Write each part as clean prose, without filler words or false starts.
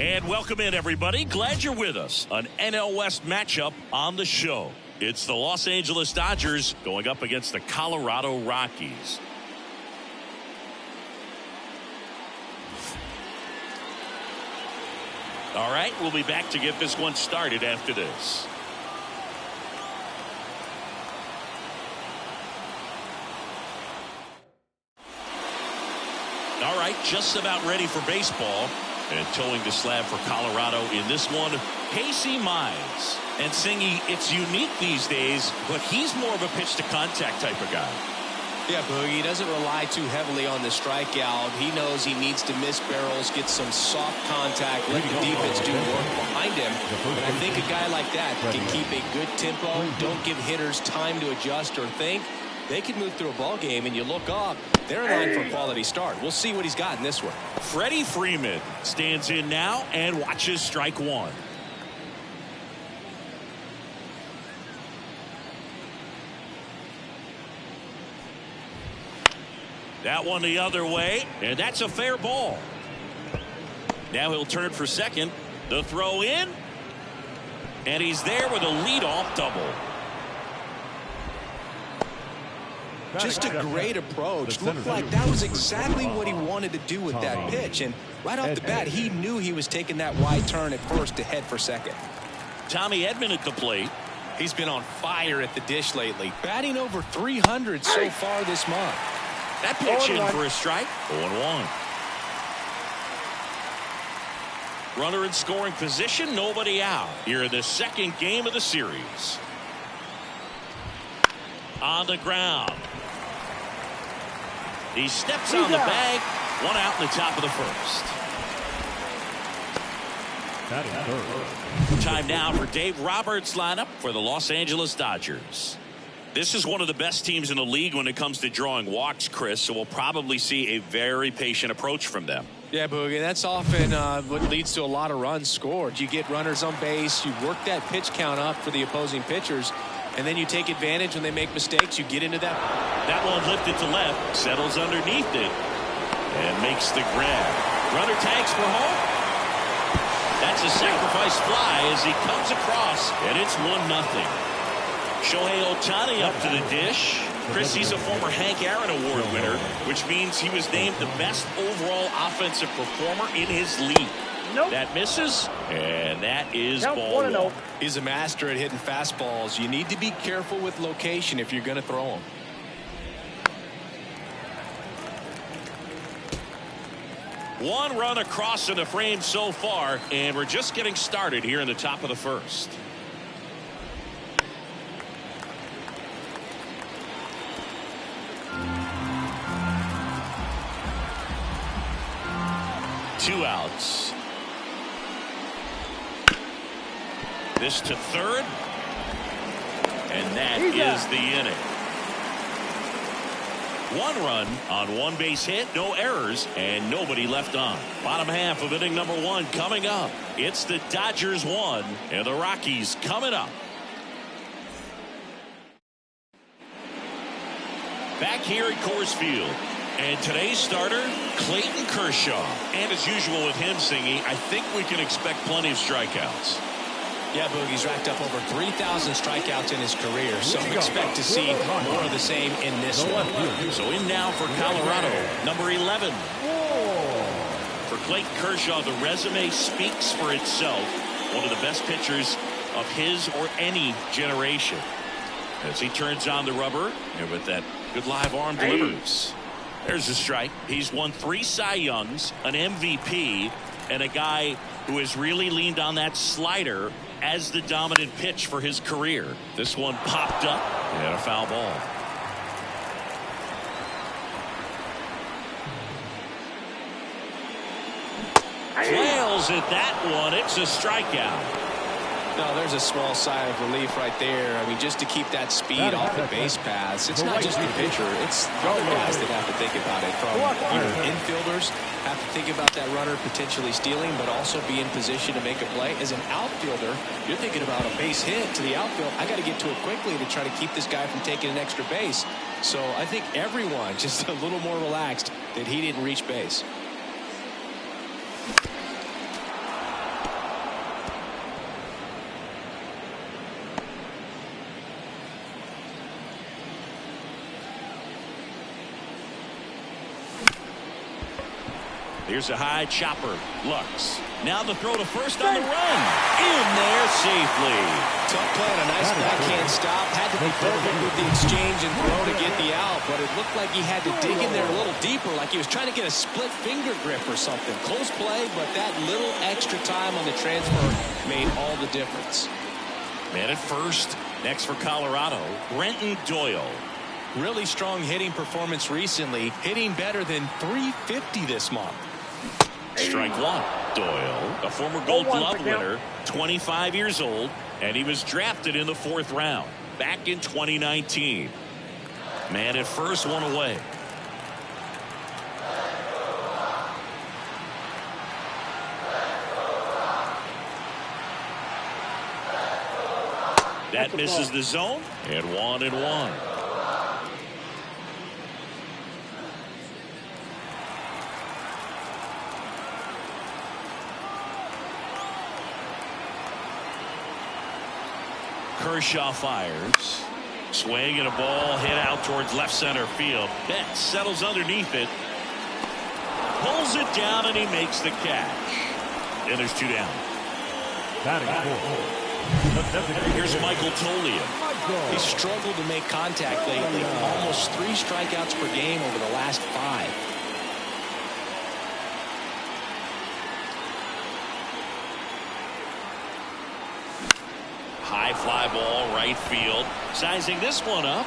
And welcome in, everybody. Glad you're with us. An NL West matchup on the show. It's the Los Angeles Dodgers going up against the Colorado Rockies. All right, we'll be back to get this one started after this. All right, just about ready for baseball. And towing the slab for Colorado in this one, Casey Mize. And Singy, it's unique these days, but he's more of a pitch-to-contact type of guy. Yeah, Boogie, he doesn't rely too heavily on the strikeout. He knows he needs to miss barrels, get some soft contact, let the defense do work behind him. And I think a guy like that can keep a good tempo, don't give hitters time to adjust or think. They can move through a ball game, and you look up, they're in line for a quality start. We'll see what he's got in this one. Freddie Freeman stands in now and watches strike one. That one the other way, and that's a fair ball. Now he'll turn for second. The throw in, and he's there with a leadoff double. Just a great approach. Looked like that was exactly what he wanted to do with that pitch. And right off the bat, he knew he was taking that wide turn at first to head for second. Tommy Edman at the plate. He's been on fire at the dish lately, batting over 300 so far this month. That pitch in for a strike. 0-1. Runner in scoring position, nobody out. Here in the second game of the series. On the ground. He steps on the bag. One out in the top of the first. Time now for Dave Roberts' lineup for the Los Angeles Dodgers. This is one of the best teams in the league when it comes to drawing walks, Chris, so we'll probably see a very patient approach from them. Yeah, Boogie, that's often what leads to a lot of runs scored. You get runners on base, you work that pitch count up for the opposing pitchers, and then you take advantage when they make mistakes. You get into that. That one lifted to left, settles underneath it, and makes the grab. Runner tags for home. That's a sacrifice fly as he comes across, and it's 1-0. Shohei Ohtani up to the dish. Chris, he's a former Hank Aaron Award winner, which means he was named the best overall offensive performer in his league. Nope. That misses, and that is ball one. He's a master at hitting fastballs. You need to be careful with location if you're going to throw them. One run across in the frame so far, and we're just getting started here in the top of the first. Two outs. This to third. And that is the inning. One run on one base hit, no errors, and nobody left on. Bottom half of inning number one coming up. It's the Dodgers 1 and the Rockies coming up. Back here at Coors Field. And today's starter, Clayton Kershaw. And as usual with him, Singy, I think we can expect plenty of strikeouts. Yeah, Boogie's racked up over 3,000 strikeouts in his career, so expect to see more of the same in this one. So in now for Colorado, number 11. For Clayton Kershaw, the resume speaks for itself. One of the best pitchers of his or any generation. As he turns on the rubber, and with that good live arm delivers. There's a strike. He's won 3 Cy Youngs, an MVP, and a guy who has really leaned on that slider as the dominant pitch for his career. This one popped up and a foul ball. Flails at that one. It's a strikeout. No, there's a small sigh of relief right there. I mean, just to keep that speed off the base paths. It's not just the pitcher. It's the other guys that have to think about it. From infielders have to think about that runner potentially stealing, but also be in position to make a play. As an outfielder, you're thinking about a base hit to the outfield. I got to get to it quickly to try to keep this guy from taking an extra base. So I think everyone just a little more relaxed that he didn't reach base. Here's a high chopper. Lux. Now the throw to first on the run. In there safely. Tough play on a nice backhand stop. Had to be perfect with the exchange and throw to get the out, but it looked like he had to dig in there a little deeper, like he was trying to get a split finger grip or something. Close play, but that little extra time on the transfer made all the difference. Man at first. Next for Colorado, Brenton Doyle. Really strong hitting performance recently, hitting better than .350 this month. Strike one. Doyle, a former Gold Glove winner, 25 years old, and he was drafted in the 4th round back in 2019. Man at first, one away. That misses the zone, and 1-1. Kershaw fires. Swing and a ball hit out towards left center field. Betts settles underneath it. Pulls it down and he makes the catch. And there's 2 down. Here's Michael Toglia. He struggled to make contact lately. Almost 3 strikeouts per game over the last 5. High fly ball, right field. Sizing this one up.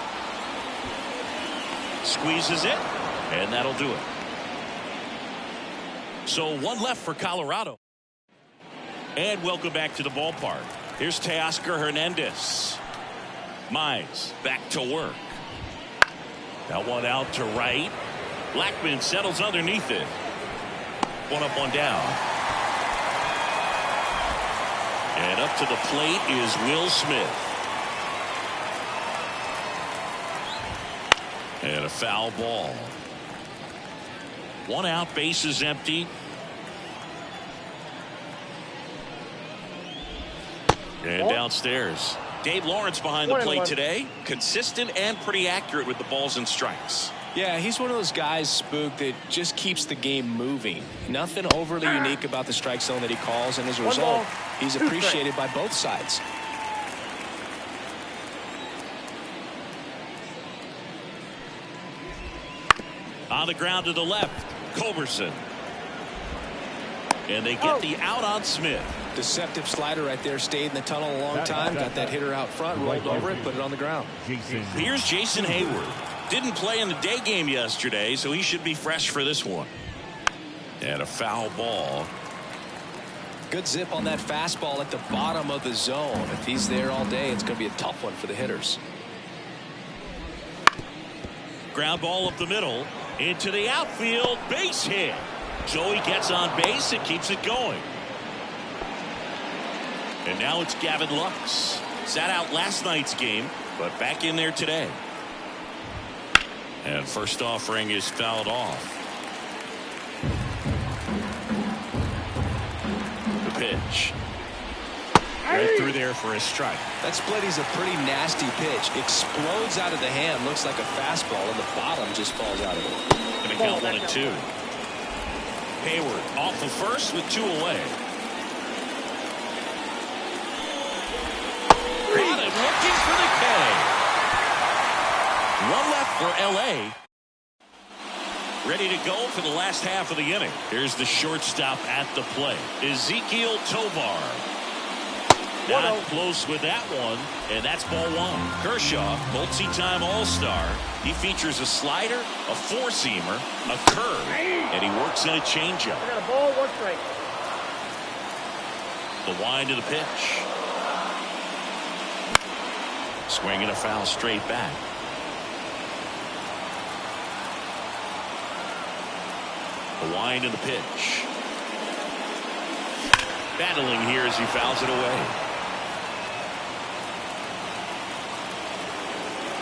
Squeezes it, and that'll do it. So 1 left for Colorado. And welcome back to the ballpark. Here's Teoscar Hernandez. Mize back to work. That one out to right. Blackman settles underneath it. 1 up, 1 down. And up to the plate is Will Smith. And a foul ball. 1 out, bases empty. And downstairs. Dave Lawrence behind the plate today. Consistent and pretty accurate with the balls and strikes. Yeah, he's one of those guys, Spook, that just keeps the game moving. Nothing overly unique about the strike zone that he calls, and as a result, he's appreciated by both sides. On the ground to the left, Culberson. And they get the out on Smith. Deceptive slider right there. Stayed in the tunnel a long time. Got that hitter out front, rolled over it, put it on the ground. Here's Jason Hayward. Didn't play in the day game yesterday, so he should be fresh for this one. And a foul ball. Good zip on that fastball at the bottom of the zone. If he's there all day, it's going to be a tough one for the hitters. Ground ball up the middle. Into the outfield. Base hit. So he gets on base and keeps it going. And now it's Gavin Lux. Sat out last night's game, but back in there today. And first offering is fouled off. The pitch. Right through there for a strike. That split is a pretty nasty pitch. Explodes out of the hand. Looks like a fastball, and the bottom just falls out of it. Going to count 1-2. Hayward off of first with 2 away. Got it, looking for the K. 1 left for L.A. Ready to go for the last half of the inning. Here's the shortstop at the plate, Ezequiel Tovar. Not close with that one, and that's ball 1. Kershaw, multi-time All-Star. He features a slider, a 4-seamer, a curve, and he works in a changeup. I got a ball, 1 strike. The wind of the pitch. Swinging a foul straight back. The wind of the pitch. Battling here as he fouls it away.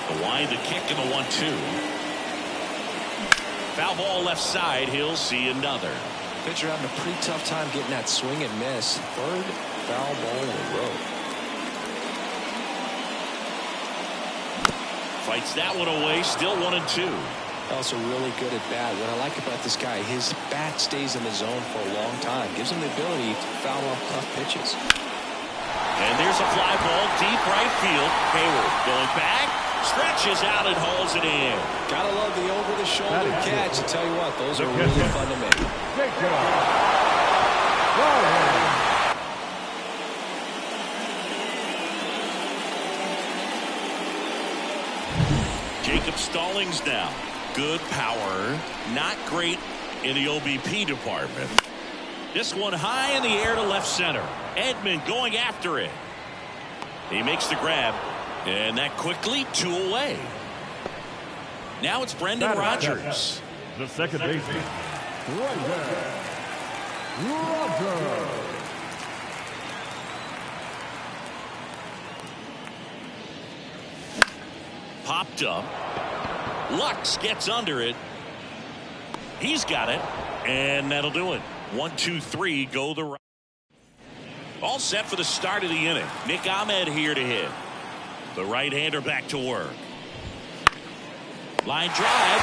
The wind, the kick, and the 1-2. Foul ball left side. He'll see another. Pitcher having a pretty tough time getting that swing and miss. 3rd foul ball in a row. Fights that one away. Still 1-2. Also really good at bat. What I like about this guy, his bat stays in the zone for a long time. Gives him the ability to foul off tough pitches. And there's a fly ball deep right field. Hayward going back, stretches out and hauls it in. Gotta love the over-the-shoulder catch. I tell you what, those are really fun to make. Great job. Jacob Stallings now. Good power, not great in the OBP department. This one high in the air to left center. Edman going after it. He makes the grab, and that quickly 2 away. Now it's Brendan Rodgers. The second baseman, Brendan Rodgers. Popped up. Lux gets under it. He's got it, and that'll do it. 1, 2, 3, go the right. All set for the start of the inning. Nick Ahmed here to hit. The right-hander back to work. Line drive.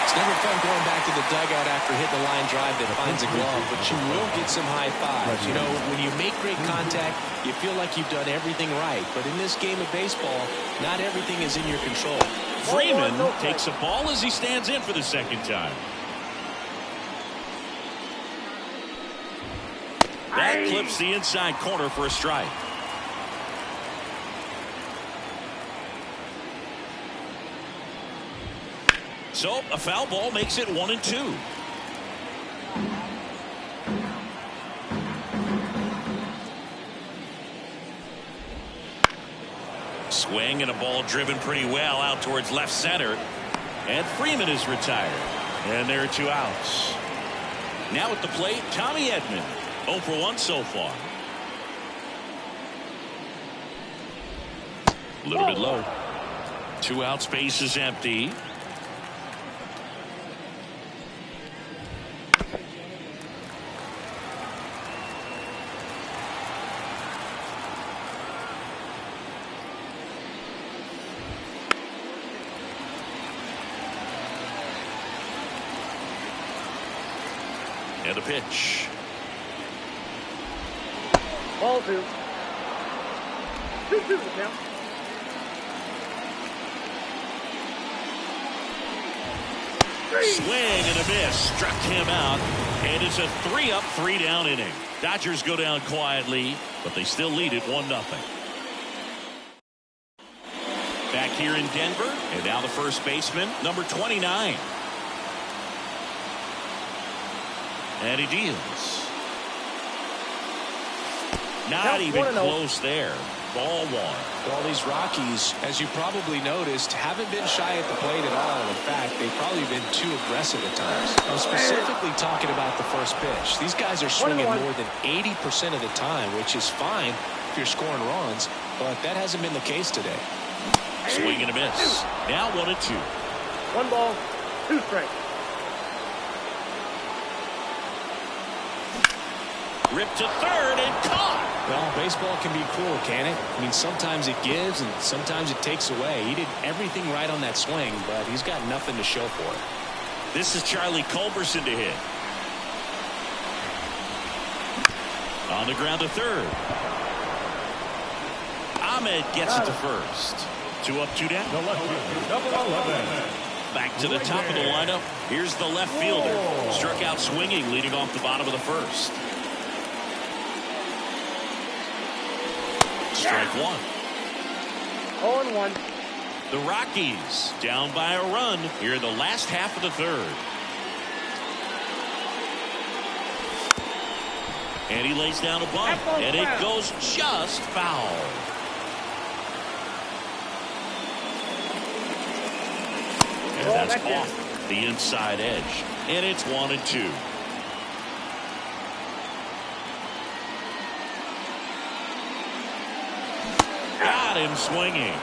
It's never fun going back to the dugout after hitting a line drive that finds a glove, but you will get some high fives. You know, when you make great contact, you feel like you've done everything right. But in this game of baseball, not everything is in your control. Freeman takes a ball as he stands in for the second time. That clips the inside corner for a strike. So a foul ball makes it 1 and 2. Swing and a ball driven pretty well out towards left center. And Freeman is retired. And there are 2 outs. Now at the plate, Tommy Edman. 0 for 1 so far. A little bit low. 2 out, space is empty. And a pitch. Ball 2. 2-2 the count. Swing and a miss. Struck him out. And it's a 3-up, 3-down inning. Dodgers go down quietly, but they still lead it 1-0. Back here in Denver, and now the first baseman, number 29. And he deals. Not even close there. Ball 1. Well, these Rockies, as you probably noticed, haven't been shy at the plate at all. In fact, they've probably been too aggressive at times. I'm specifically talking about the first pitch. These guys are swinging more than 80% of the time, which is fine if you're scoring runs, but that hasn't been the case today. Swing and a miss. Now 1 and 2. 1 ball, 2 strikes. Ripped to third and caught. Well, baseball can be cruel, can it? I mean, sometimes it gives and sometimes it takes away. He did everything right on that swing, but he's got nothing to show for it. This is Charlie Culberson to hit. On the ground to third. Ahmed gets it to first. 2 up, 2 down. Back to the top of the lineup. Here's the left fielder. Struck out swinging, leading off the bottom of the first. Strike 1. 0-1. The Rockies down by a run here in the last half of the third. And he lays down a bunt, and it goes just foul. And that's off the inside edge. And it's 1 and 2. Got him swinging.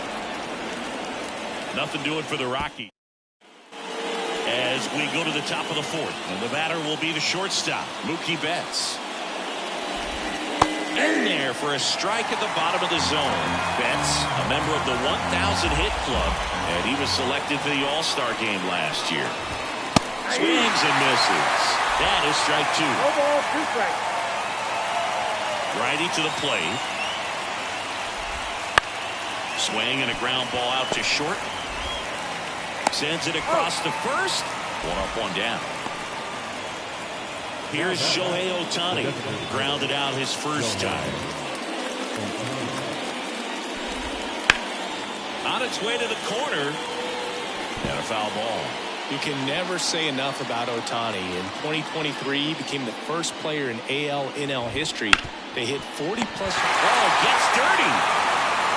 Nothing doing for the Rockies. As we go to the top of the 4th, and the batter will be the shortstop, Mookie Betts. in there for a strike at the bottom of the zone. Betts, a member of the 1,000 hit club, and he was selected for the All-Star game last year. Swings and misses. That is strike 2. No ball, 2 strikes. Righty to the plate. Swing and a ground ball out to short. Sends it across to first. 1 up, 1 down. Here's Shohei Ohtani. Grounded out his first time. On its way to the corner. And a foul ball. You can never say enough about Ohtani. In 2023, he became the first player in AL/NL history to hit 40-plus. Oh, gets dirty.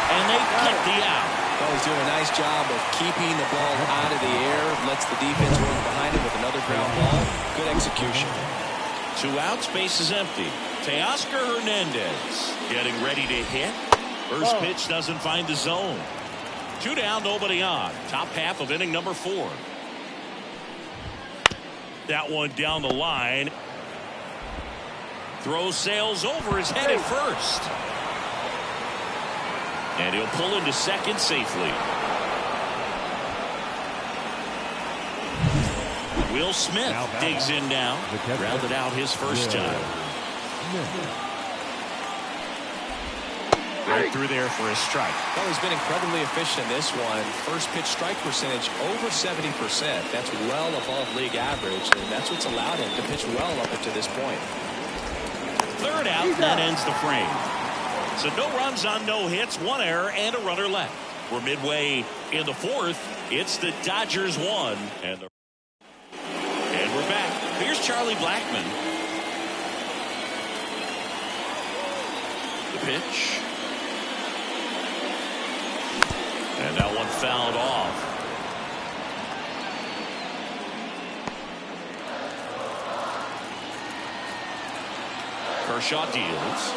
And they get the out. Well, he's doing a nice job of keeping the ball out of the air. Lets the defense work behind him with another ground ball. Good execution. 2 outs, base is empty. Teoscar Hernandez getting ready to hit. First pitch doesn't find the zone. 2 down, nobody on. Top half of inning number 4. That one down the line. Throw sails over his head at first. And he'll pull into second safely. Will Smith digs in now. Grounded out his first time. Right through there for a strike. Well, he's been incredibly efficient in this one. First pitch strike percentage over 70%. That's well above league average, and that's what's allowed him to pitch well up until this point. 3rd out, that ends the frame. So no runs on no hits, 1 error, and a runner left. We're midway in the 4th. It's the Dodgers 1. And we're back. Here's Charlie Blackmon. The pitch. And that one fouled off. Kershaw deals.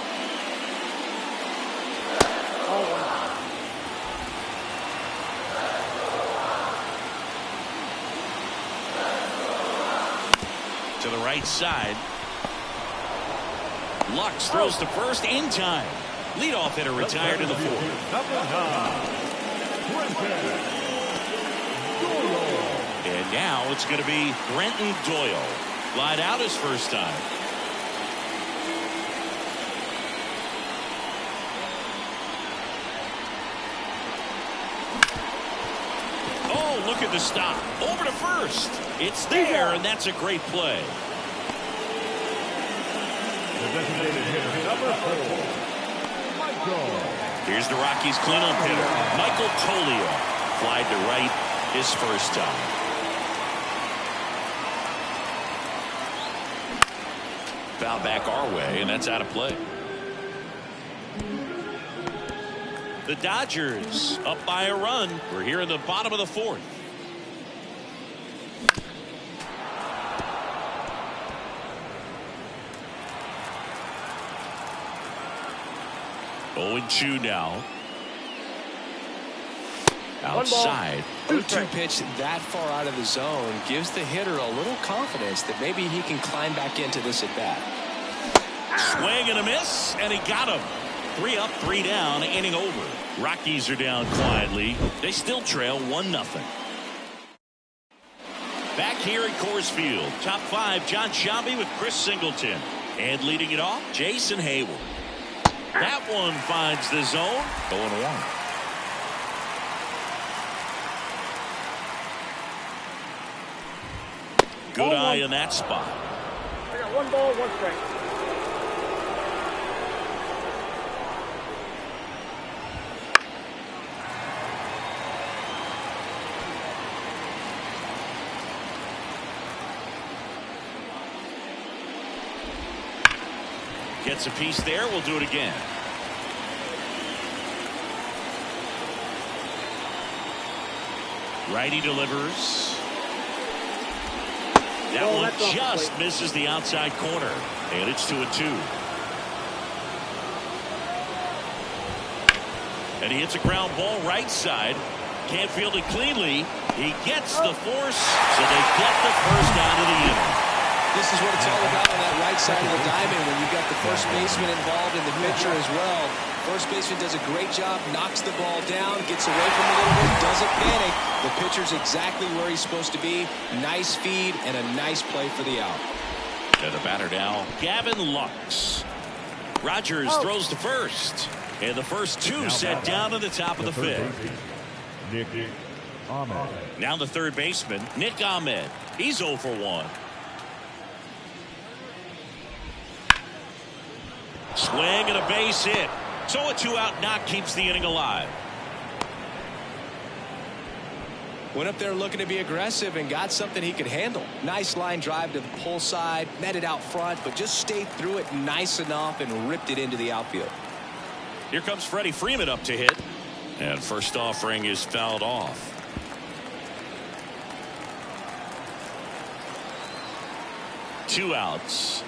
To the right side. Lux throws to first in time. Leadoff hitter retired in the 4th. And now it's going to be Brenton Doyle. Lied out his first time. Oh, look at the stop. Over to first. It's there, and that's a great play. The designated hitter, number 4, Michael. Here's the Rockies' cleanup hitter, Michael Tolio. Flied to right his first time. Foul back our way, and that's out of play. The Dodgers up by a run. We're here in the bottom of the 4th. Oh, and 2 now. Outside. 0-2 pitch that far out of the zone gives the hitter a little confidence that maybe he can climb back into this at bat. Swing and a miss, and he got him. 3 up, 3 down, inning over. Rockies are down quietly. They still trail 1-0. Back here at Coors Field, top 5, John Sciambi with Chris Singleton. And leading it off, Jason Hayward. That one finds the zone. 0-1. Good eye in that spot. I got 1 ball, 1 strike. Gets a piece there. We'll do it again. Righty delivers. That one just misses the outside corner. And it's 2-2. And he hits a ground ball right side. Can't field it cleanly. He gets the force, so they get the first out of the inning. This is what it's all about on that right side of the diamond when you've got the first baseman involved and the pitcher as well. First baseman does a great job, knocks the ball down, gets away from it a little bit, doesn't panic. The pitcher's exactly where he's supposed to be. Nice feed and a nice play for the out. And the batter now, Gavin Lux. Rogers throws to first. And the first two set down to the top of the fifth. Nick Ahmed. Now the third baseman, Nick Ahmed. He's 0 for 1. Swing and a base hit. So a 2-out knock keeps the inning alive. Went up there looking to be aggressive and got something he could handle. Nice line drive to the pull side, met it out front, but just stayed through it nice enough and ripped it into the outfield. Here comes Freddie Freeman up to hit. And first offering is fouled off. Two outs.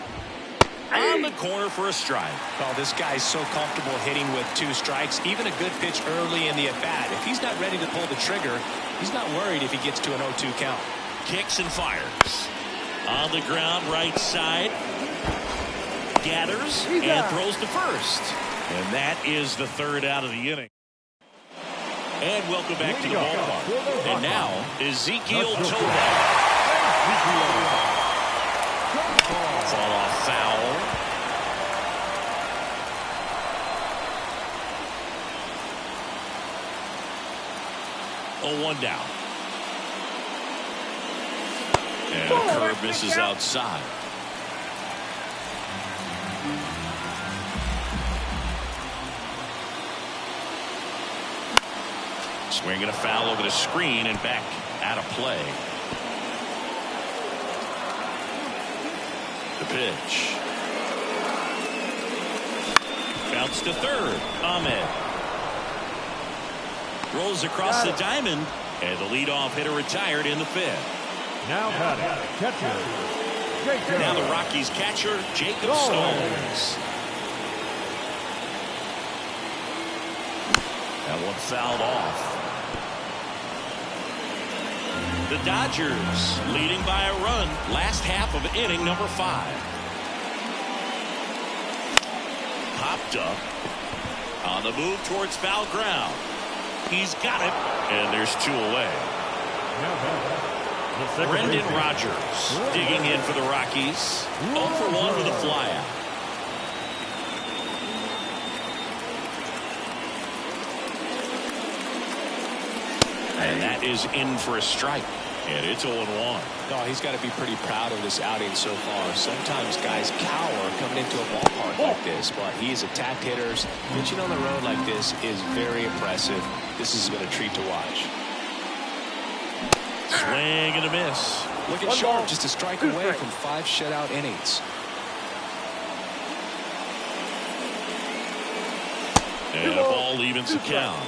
On the corner for a strike. Oh, this guy's so comfortable hitting with 2 strikes. Even a good pitch early in the at-bat. If he's not ready to pull the trigger, he's not worried if he gets to an 0-2 count. Kicks and fires. On the ground, right side. Gathers and throws to first. And that is the third out of the inning. And welcome back to the ballpark. And now, Ezekiel Tovar. Fall off foul. Oh, 1 down. And a curve misses outside. Swinging a foul over the screen and back out of play. The pitch. Bounce to third. Ahmed. Rolls across the diamond. And the leadoff hitter retired in the fifth. Now batting, catcher, Jacob. Now the Rockies catcher, Jacob Stones. That one fouled off. The Dodgers leading by a run. Last half of inning number 5. Popped up. On the move towards foul ground. He's got it. And there's 2 away. Brendan Rodgers digging in for the Rockies. 0 for 1 with a flyout. And that is in for a strike. And it's 0-1. Oh, he's got to be pretty proud of this outing so far. Sometimes guys cower coming into a ballpark like this, but he's attacked hitters. Pitching on the road like this is very impressive. This has been a treat to watch. Swing and a miss. Looking sharp, just a strike away from 5 shutout innings. And a ball evens the count.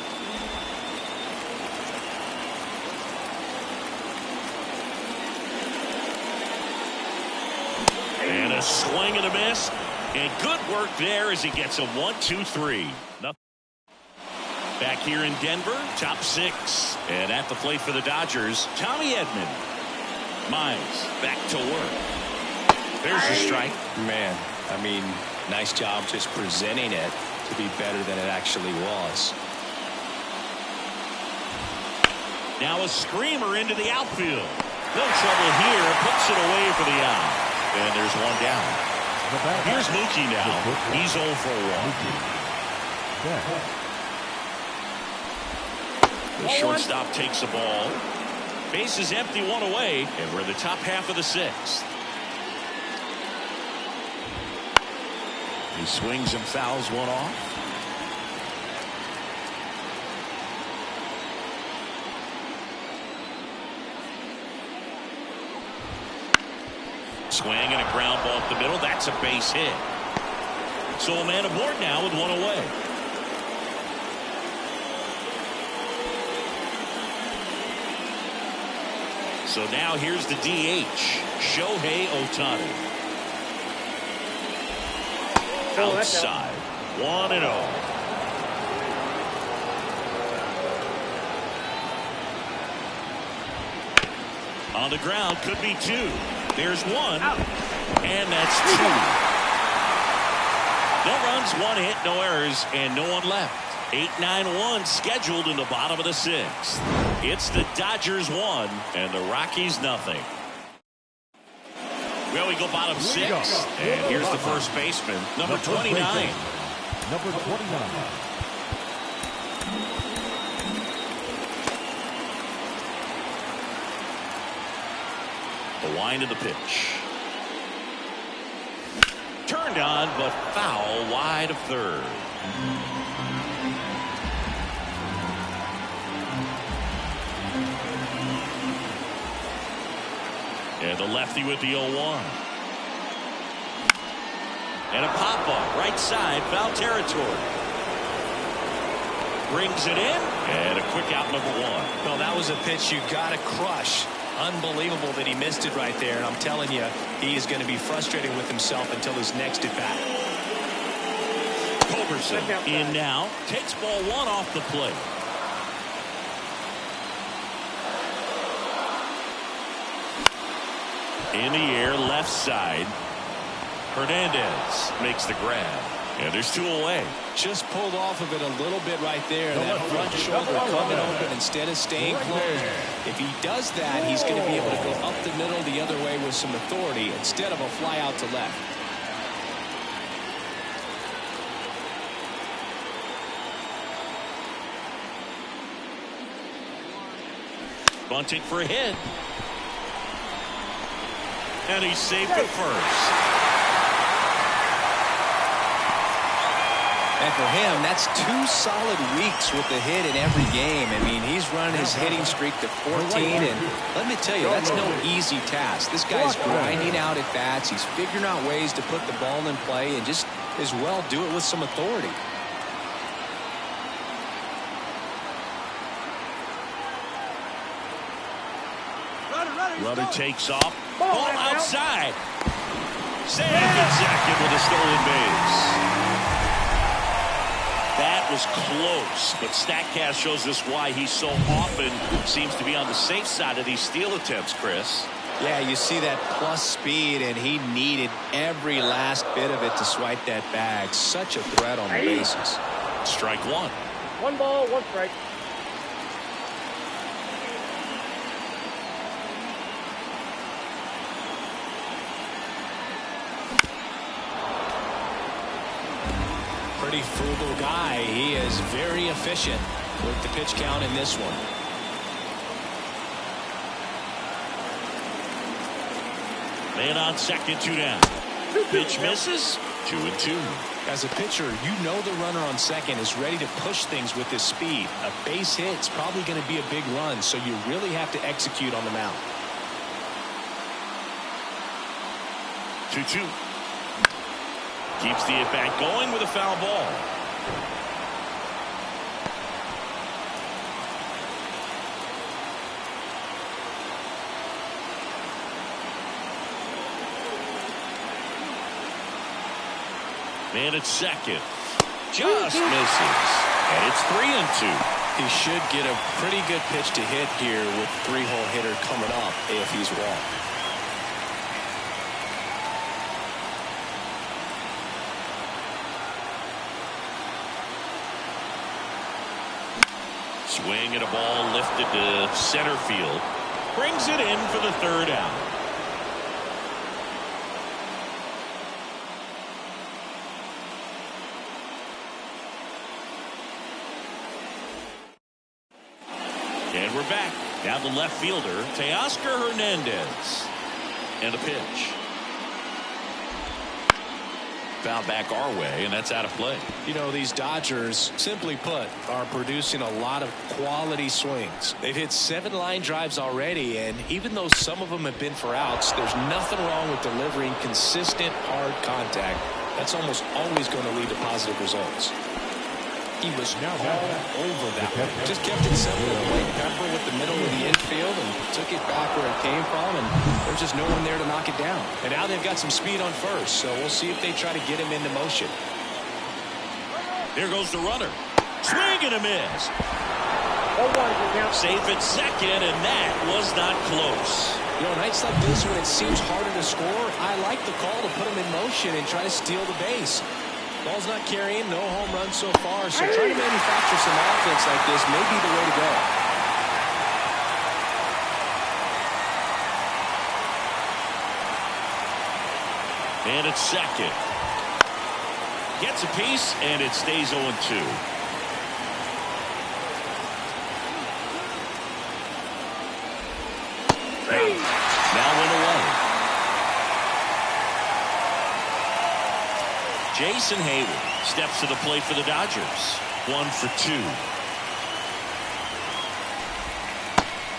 And a swing and a miss. And good work there as he gets a 1-2-3. Nothing. Back here in Denver, top 6. And at the plate for the Dodgers, Tommy Edman. Mize back to work. There's the strike. Man, I mean, nice job just presenting it to be better than it actually was. Now a screamer into the outfield. No trouble here. Puts it away for the out. And there's 1 down. Here's Mookie now. He's 0 for 1. The shortstop takes the ball. Base is empty, 1 away. And we're in the top half of the 6th. He swings and fouls 1 off. Swing and a ground ball up the middle. That's a base hit. So a man aboard now with 1 away. So now here's the DH, Shohei Ohtani. Outside, 1-0. On the ground, could be 2. There's 1, and that's 2. No runs, 1 hit, no errors, and no one left. 8-9-1 scheduled in the bottom of the 6th. It's the Dodgers 1 and the Rockies nothing. Well, we go bottom 6, and here's the first baseman, number 29. Number 29. The wind of the pitch. Turned on, but foul wide of third. And the lefty with the 0-1. And a pop-up, right side, foul territory. Brings it in, and a quick out, number 1. Well, that was a pitch you got to crush. Unbelievable that he missed it right there. And I'm telling you, he is going to be frustrated with himself until his next at bat. Culberson in now. Takes ball 1 off the plate. In the air, left side. Hernandez makes the grab. And there's 2 away. Just pulled off of it a little bit right there. That front shoulder coming open instead of staying closed. If he does that, he's going to be able to go up the middle the other way with some authority instead of a fly out to left. Bunting for a hit. And he's safe at first. And for him, that's 2 solid weeks with the hit in every game. I mean, he's run his hitting streak to 14, and let me tell you, that's no easy task. This guy's grinding out at bats. He's figuring out ways to put the ball in play and just as well do it with some authority. Runner takes off. Ball outside. Saved at second with a stolen base. That was close, but StatCast shows us why he so often seems to be on the safe side of these steal attempts, Chris. Yeah, you see that plus speed, and he needed every last bit of it to swipe that bag. Such a threat on the bases. Strike 1. 1 ball, 1 strike. Pretty frugal guy. He is very efficient with the pitch count in this one. Man on second, 2 down. Pitch misses. 2-2. As a pitcher, you know the runner on second is ready to push things with his speed. A base hit is probably going to be a big run, so you really have to execute on the mound. 2-2. Keeps the at-bat going with a foul ball. Man at second. Just misses. And it's 3-2. He should get a pretty good pitch to hit here with 3-hole hitter coming up if he's wrong. Swing and a ball lifted to center field. Brings it in for the 3rd out. And we're back. Down the left fielder, Teoscar Hernandez. And a pitch. Foul back our way, and that's out of play. You know, these Dodgers, simply put, are producing a lot of quality swings. They've hit 7 line drives already, and even though some of them have been for outs, there's nothing wrong with delivering consistent, hard contact. That's almost always going to lead to positive results. He was all over that one. Just kept it simple. Played pepper with the middle of the infield and took it back where it came from, and there's just no one there to knock it down. And now they've got some speed on first, so we'll see if they try to get him into motion. There goes the runner. Swing and a miss. Safe at second, and that was not close. You know, nights like this when it seems harder to score, I like the call to put him in motion and try to steal the base. Ball's not carrying, no home runs so far, so trying to manufacture some offense like this may be the way to go. And it's second. Gets a piece, and it stays 0-2. Now 1 away. Jason Hayward steps to the plate for the Dodgers. 1 for 2.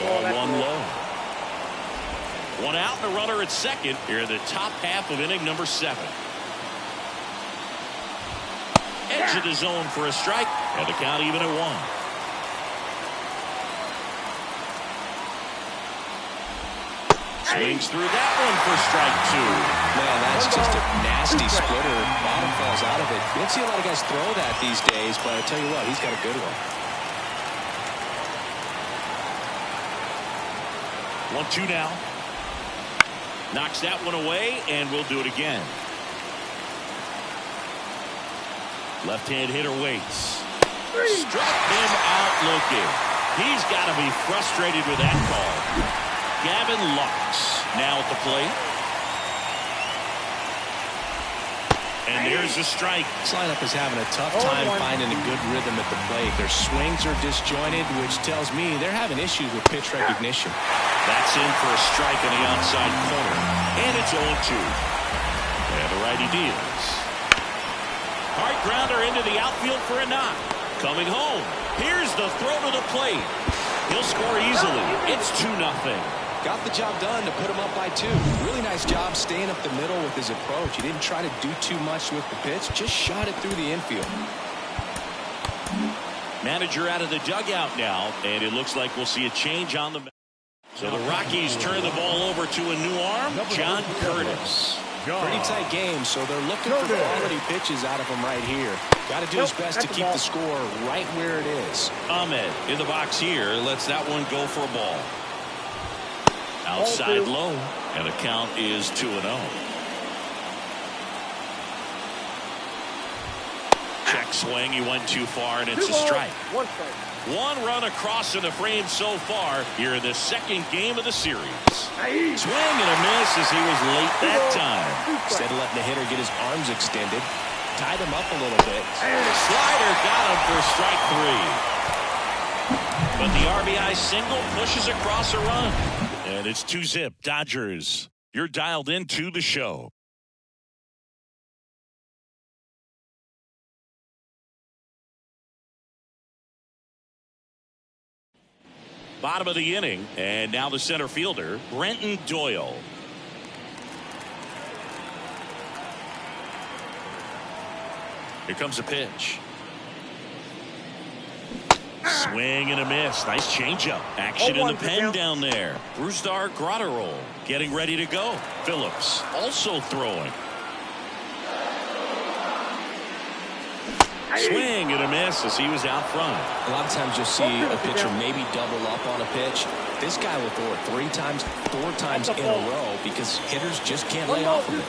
Ball one low. 1 out and a runner at second here in the top half of inning number 7. Edge of the zone for a strike, and the count even at 1. Swings through that one for strike 2. Man, that's just a nasty splitter. Bottom falls out of it. You don't see a lot of guys throw that these days, but I tell you what, he's got a good one. 1-2 now. Knocks that one away, and we'll do it again. Left-hand hitter waits. Struck him out looking. He's got to be frustrated with that call. Gavin Lux now at the plate. And there's a strike. This lineup is having a tough time finding a good rhythm at the plate. Their swings are disjointed, which tells me they're having issues with pitch recognition. That's in for a strike on the outside corner. And it's 0-2. And the righty deals. Hard grounder into the outfield for a knock. Coming home. Here's the throw to the plate. He'll score easily. It's 2-0. Got the job done to put him up by 2. Really nice job staying up the middle with his approach. He didn't try to do too much with the pitch. Just shot it through the infield. Manager out of the dugout now. And it looks like we'll see a change on the... So the Rockies turn the ball over to a new arm, John Curtis. Pretty tight game, so they're looking for quality pitches out of him right here. Got to do his best to keep the score right where it is. Ahmed in the box here lets that one go for a ball. Outside low, and the count is 2-0. Check swing, he went too far, and it's a strike. 1 strike. 1 run across in the frame so far here in the second game of the series. Swing and a miss as he was late that time. Instead of letting the hitter get his arms extended, tied him up a little bit. Slider got him for strike 3. But the RBI single pushes across a run. And it's 2-zip Dodgers. You're dialed into the show. Bottom of the inning, and now the center fielder, Brenton Doyle. Here comes a pitch. Swing and a miss. Nice changeup. Action in the pen down there. Brusdar Graterol getting ready to go. Phillips also throwing. Swing and a miss as he was out front. A lot of times you'll see a pitcher maybe double up on a pitch. This guy will throw it 3 times, 4 times in a row because hitters just can't lay off of it.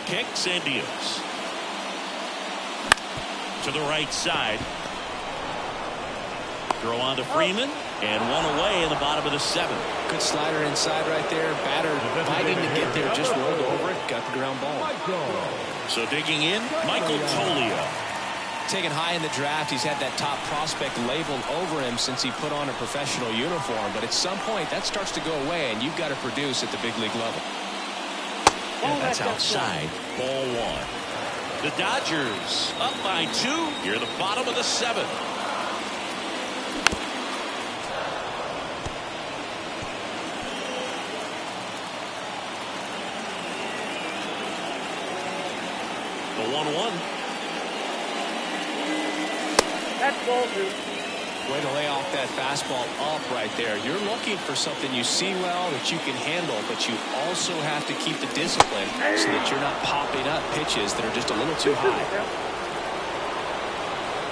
Kicks and deals. To the right side. Throw on to Freeman, and 1 away in the bottom of the 7th. Good slider inside right there. Batter fighting to get there, just rolled over it, got the ground ball. So digging in, Michael Tolio. Taken high in the draft, he's had that top prospect labeled over him since he put on a professional uniform. But at some point, that starts to go away, and you've got to produce at the big league level. Yeah, that's outside. Ball 1. The Dodgers up by 2 here at the bottom of the 7th. The 1-1. That's ball 2. Way to lay off that fastball up right there. You're looking for something you see well that you can handle, but you also have to keep the discipline so that you're not popping up pitches that are just a little too high.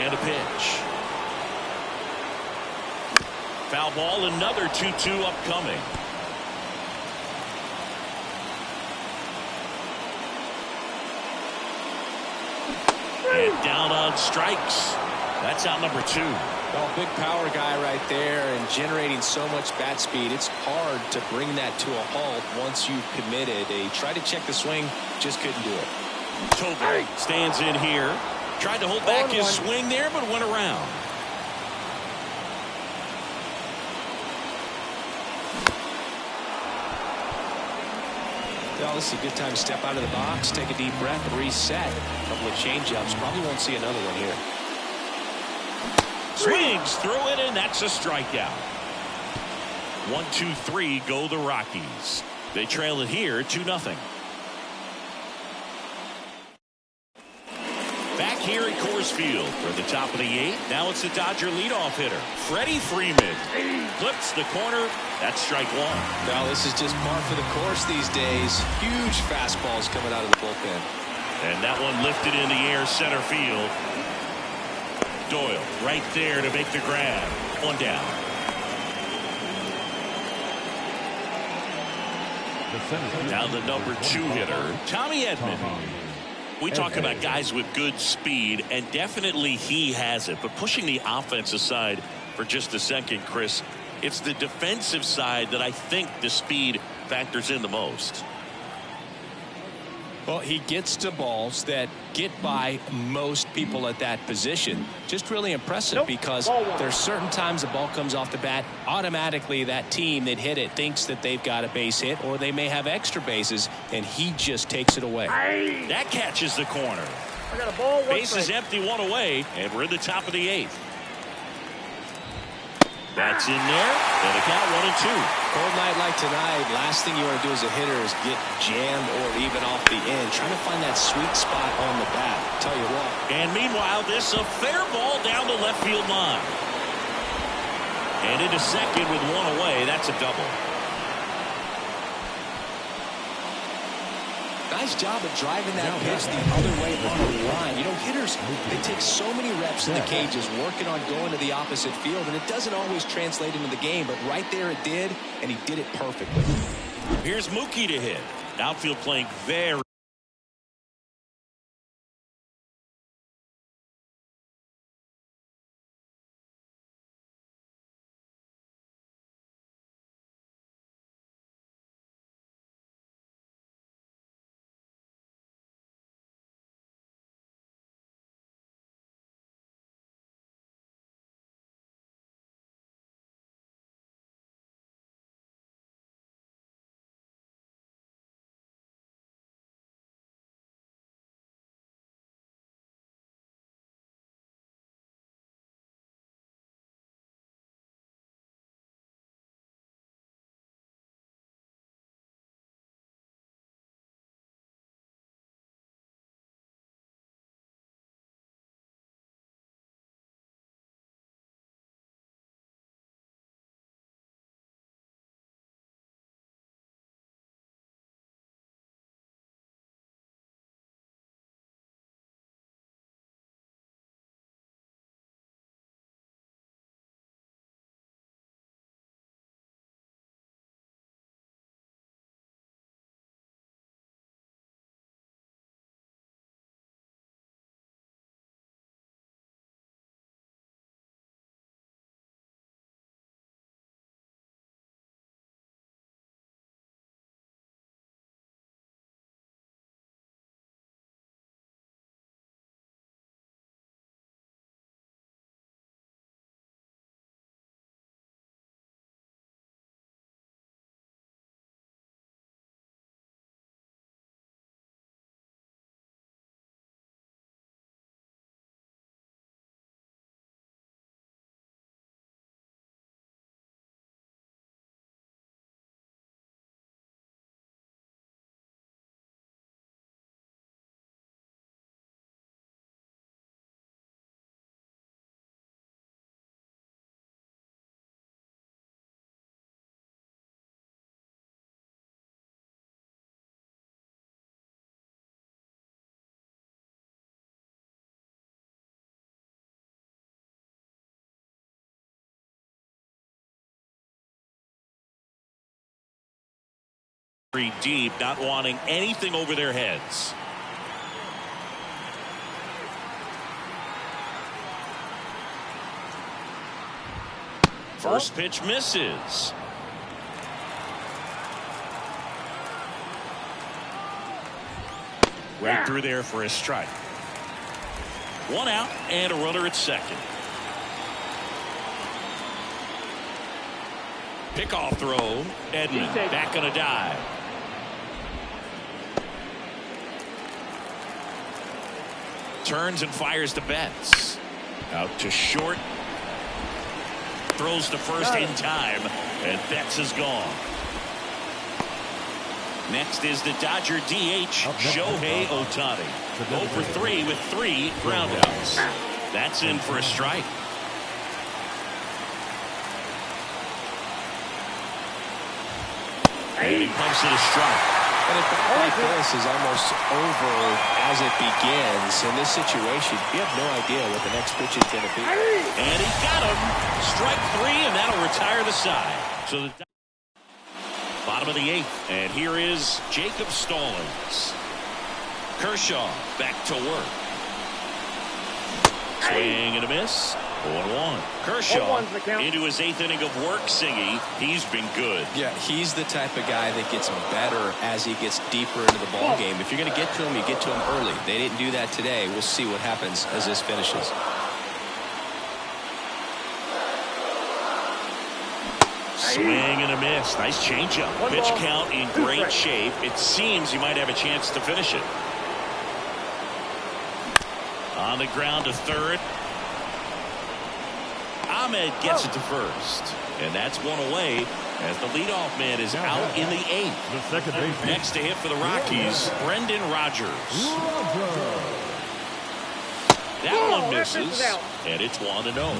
And a pitch. Foul ball, another 2-2 upcoming. And down on strikes. That's out number 2. Well, big power guy right there and generating so much bat speed. It's hard to bring that to a halt once you've committed. They tried to check the swing, just couldn't do it. Togo stands in here. Tried to hold back his swing there, but went around. Well, this is a good time to step out of the box, take a deep breath, reset. A couple of changeups. Probably won't see another one here. Swings through it, and that's a strikeout. 1-2-3 go the Rockies. They trail it here 2-0. Back here at Coors Field for the top of the 8th. Now it's the Dodger leadoff hitter, Freddie Freeman. Clips the corner. That's strike 1. Well, this is just par for the course these days. Huge fastballs coming out of the bullpen. And that one lifted in the air center field. Doyle right there to make the grab. One down. Now the number 2 hitter, Tommy Edman. We talk about guys with good speed, and definitely he has it. But pushing the offense aside for just a second, Chris, it's the defensive side that I think the speed factors in the most. Well, he gets to balls that get by most people at that position. Just really impressive because there's certain times the ball comes off the bat, automatically that team that hit it thinks that they've got a base hit, or they may have extra bases, and he just takes it away. That catches the corner. I got a ball. Base is empty, 1 away, and we're in the top of the 8th. That's in there, and a count 1-2. Cold night like tonight, last thing you want to do as a hitter is get jammed or even off the end. Trying to find that sweet spot on the bat. Tell you what. And meanwhile, this a fair ball down the left field line. And into second with 1 away. That's a double. Nice job of driving that pitch the other way on a line. You know, hitters, they take so many reps in the cages working on going to the opposite field, and it doesn't always translate into the game, but right there it did, and he did it perfectly. Here's Mookie to hit. Outfield playing very deep, not wanting anything over their heads. First pitch misses. Right through there for a strike. One out and a runner at second. Pickoff throw. Edman back on a dive. Turns and fires to Betts. Out to short. Throws to first in time. And Betts is gone. Next is the Dodger DH, Shohei Ohtani. 0 for 3 with 3 groundouts. That's in for a strike. And he pumps it a strike. And a bat like this is almost over as it begins. In this situation, you have no idea what the next pitch is going to be. And he got him. Strike 3, and that'll retire the side. So the bottom of the 8th, and here is Jacob Stallings. Kershaw back to work. Swing and a miss. 0-1. Kershaw into his 8th inning of work, Singy. He's been good. Yeah, he's the type of guy that gets better as he gets deeper into the ball game. If you're going to get to him, you get to him early. They didn't do that today. We'll see what happens as this finishes. Swing and a miss. Nice changeup. Pitch count in great shape. It seems he might have a chance to finish it. On the ground to third. Ahmed gets it to first. And that's one away as the leadoff man is out in the 8th. The second baseman. Next to hit for the Rockies, Brendan Rodgers. That one misses, and it's 1-0.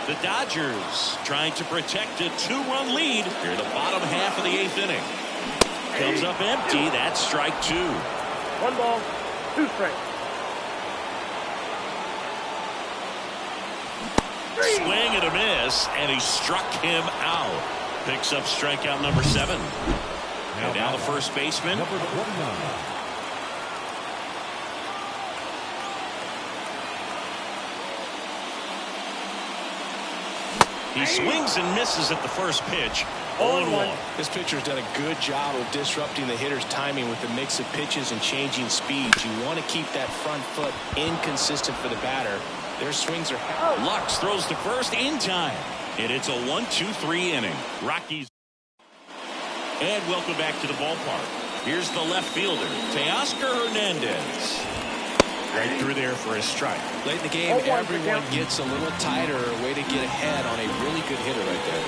The Dodgers trying to protect a 2-run lead here in the bottom half of the 8th inning. Comes up empty. That's strike 2. 1 ball, 2 strikes. Swing and a miss, and he struck him out. Picks up strikeout number 7. And now the first baseman. Number 29. He swings and misses at the first pitch. 0-1. This pitcher's done a good job of disrupting the hitter's timing with the mix of pitches and changing speeds. You want to keep that front foot inconsistent for the batter. Their swings are... Lux throws to first in time. And it's a 1-2-3 inning. Rockies. And welcome back to the ballpark. Here's the left fielder, Teoscar Hernandez. Right through there for a strike. Late in the game, everyone gets a little tighter. A way to get ahead on a really good hitter right there.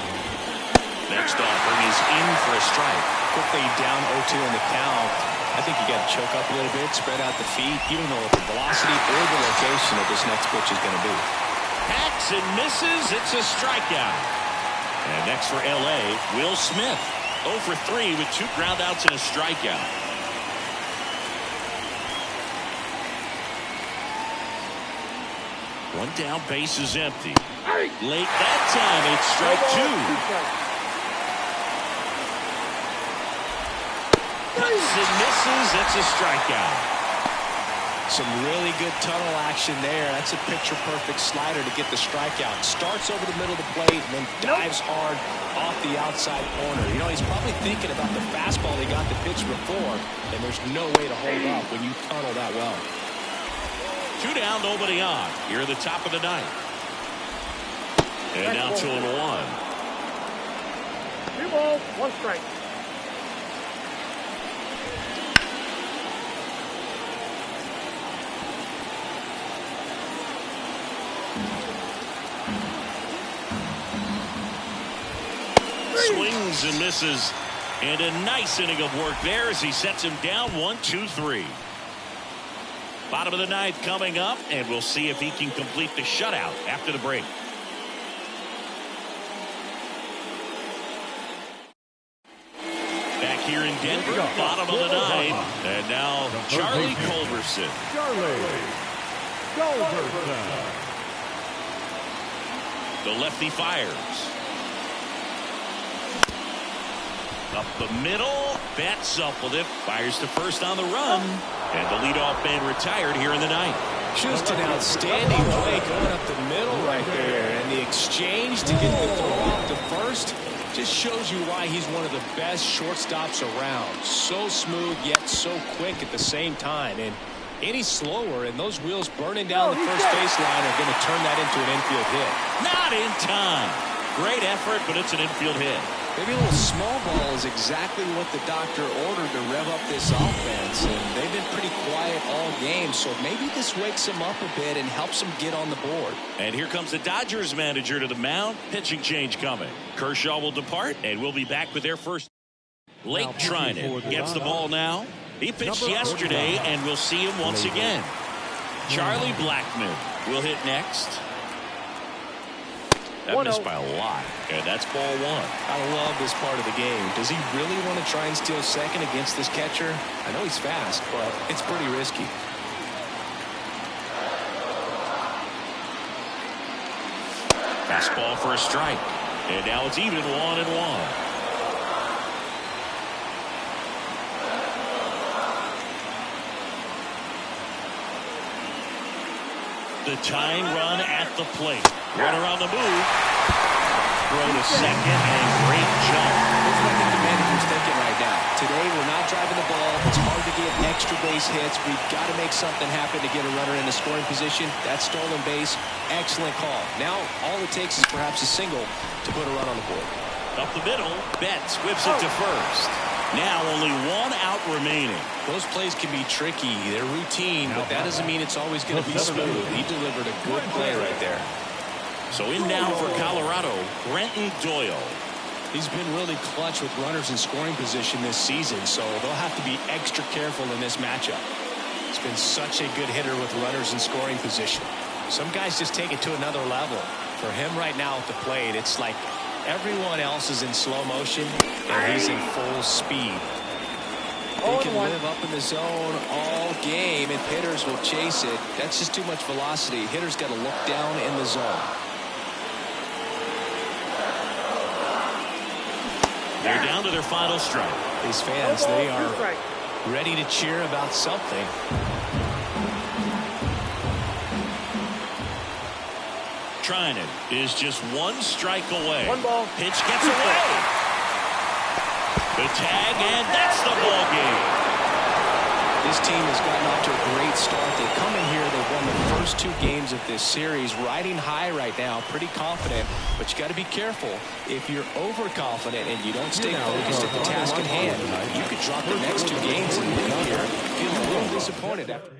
Next offering is in for a strike. Quickly down 0-2 in the count. I think you got to choke up a little bit, spread out the feet. You don't know what the velocity or the location of this next pitch is going to be. Hacks and misses. It's a strikeout. And next for L.A., Will Smith. 0 for 3 with 2 groundouts and a strikeout. One down, base is empty. Late that time, it's strike 2. Cuts and misses. It's a strikeout. Some really good tunnel action there. That's a picture-perfect slider to get the strikeout. Starts over the middle of the plate and then dives hard off the outside corner. You know, he's probably thinking about the fastball he got the pitch before, and there's no way to hold up when you tunnel that well. 2 down, nobody on. Here at the top of the 9th. And now 2-1. 2 balls, 1 strike. Swings and misses. And a nice inning of work there as he sets him down 1-2-3. Bottom of the 9th coming up, and we'll see if he can complete the shutout after the break. Back here in Denver, bottom of the 9th, and now Charlie Culberson. The lefty fires. Up the middle. Betts up with it. Fires to first on the run. And the leadoff man retired here in the ninth. Just an outstanding play going up the middle right there. And the exchange to get the throw off to first just shows you why he's one of the best shortstops around. So smooth, yet so quick at the same time. And any slower, and those wheels burning down the first baseline are going to turn that into an infield hit. Not in time. Great effort, but it's an infield hit. Maybe a little small ball is exactly what the doctor ordered to rev up this offense, and they've been pretty quiet all game, so maybe this wakes them up a bit and helps them get on the board. And here comes the Dodgers manager to the mound. Pitching change coming. Kershaw will depart, and we'll be back with their first. Blake Trinan gets the ball now. He pitched yesterday, and we'll see him once again. Charlie Blackmon will hit next. That missed by a lot, and that's ball one. I love this part of the game. Does he really want to try and steal second against this catcher? I know he's fast, but it's pretty risky. Fastball for a strike, and now it's even 1-1. The tying run at the plate. Runner on the move. Throw to second and great jump. That's what I think the manager's thinking right now. Today we're not driving the ball. It's hard to get extra base hits. We've got to make something happen to get a runner in a scoring position. That stolen base, excellent call. Now all it takes is perhaps a single to put a run on the board. Up the middle, Betts whips it to first. Now only one out remaining. Those plays can be tricky. They're routine, but that doesn't mean it's always going to be smooth. He delivered a good play right there. So in now for Colorado, Brenton Doyle. He's been really clutch with runners in scoring position this season, so they'll have to be extra careful in this matchup. He's been such a good hitter with runners in scoring position. Some guys just take it to another level. For him right now at the plate, it's like everyone else is in slow motion, and he's in full speed. They can live up in the zone all game, and hitters will chase it. That's just too much velocity. Hitters got to look down in the zone. They're down to their final strike. These fans, they are ready to cheer about something. Trinan is just one strike away. One ball. Pitch gets away. The tag, and that's the ball game. This team has gotten off to a great start. They come in here, they've won the first 2 games of this series, riding high right now, pretty confident, but you got to be careful. If you're overconfident and you don't stay focused at the task at hand, you could drop the next 2 games and leave here feeling a little disappointed after.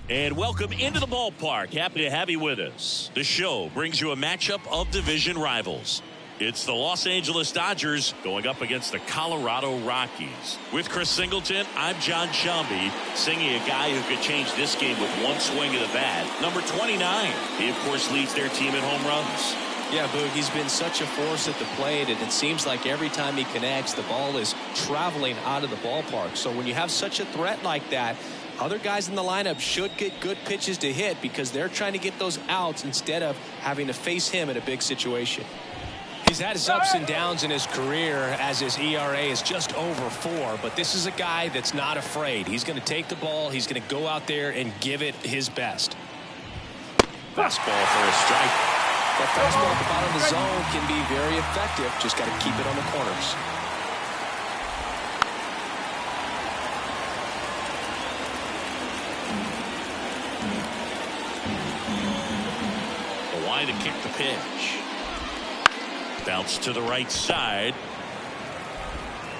And welcome into the ballpark. Happy to have you with us. The show brings you a matchup of division rivals. It's the Los Angeles Dodgers going up against the Colorado Rockies. With Chris Singleton, I'm John Shambi, singing a guy who could change this game with one swing of the bat. Number 29. He, of course, leads their team in home runs. Yeah, Boog, he's been such a force at the plate, and it seems like every time he connects, the ball is traveling out of the ballpark. So when you have such a threat like that, other guys in the lineup should get good pitches to hit because they're trying to get those outs instead of having to face him in a big situation. He's had his ups and downs in his career as his ERA is just over 4, but this is a guy that's not afraid. He's going to take the ball. He's going to go out there and give it his best. Fastball for a strike. That fastball at the bottom of the zone can be very effective. Just got to keep it on the corners. To kick the pitch. Bounce to the right side.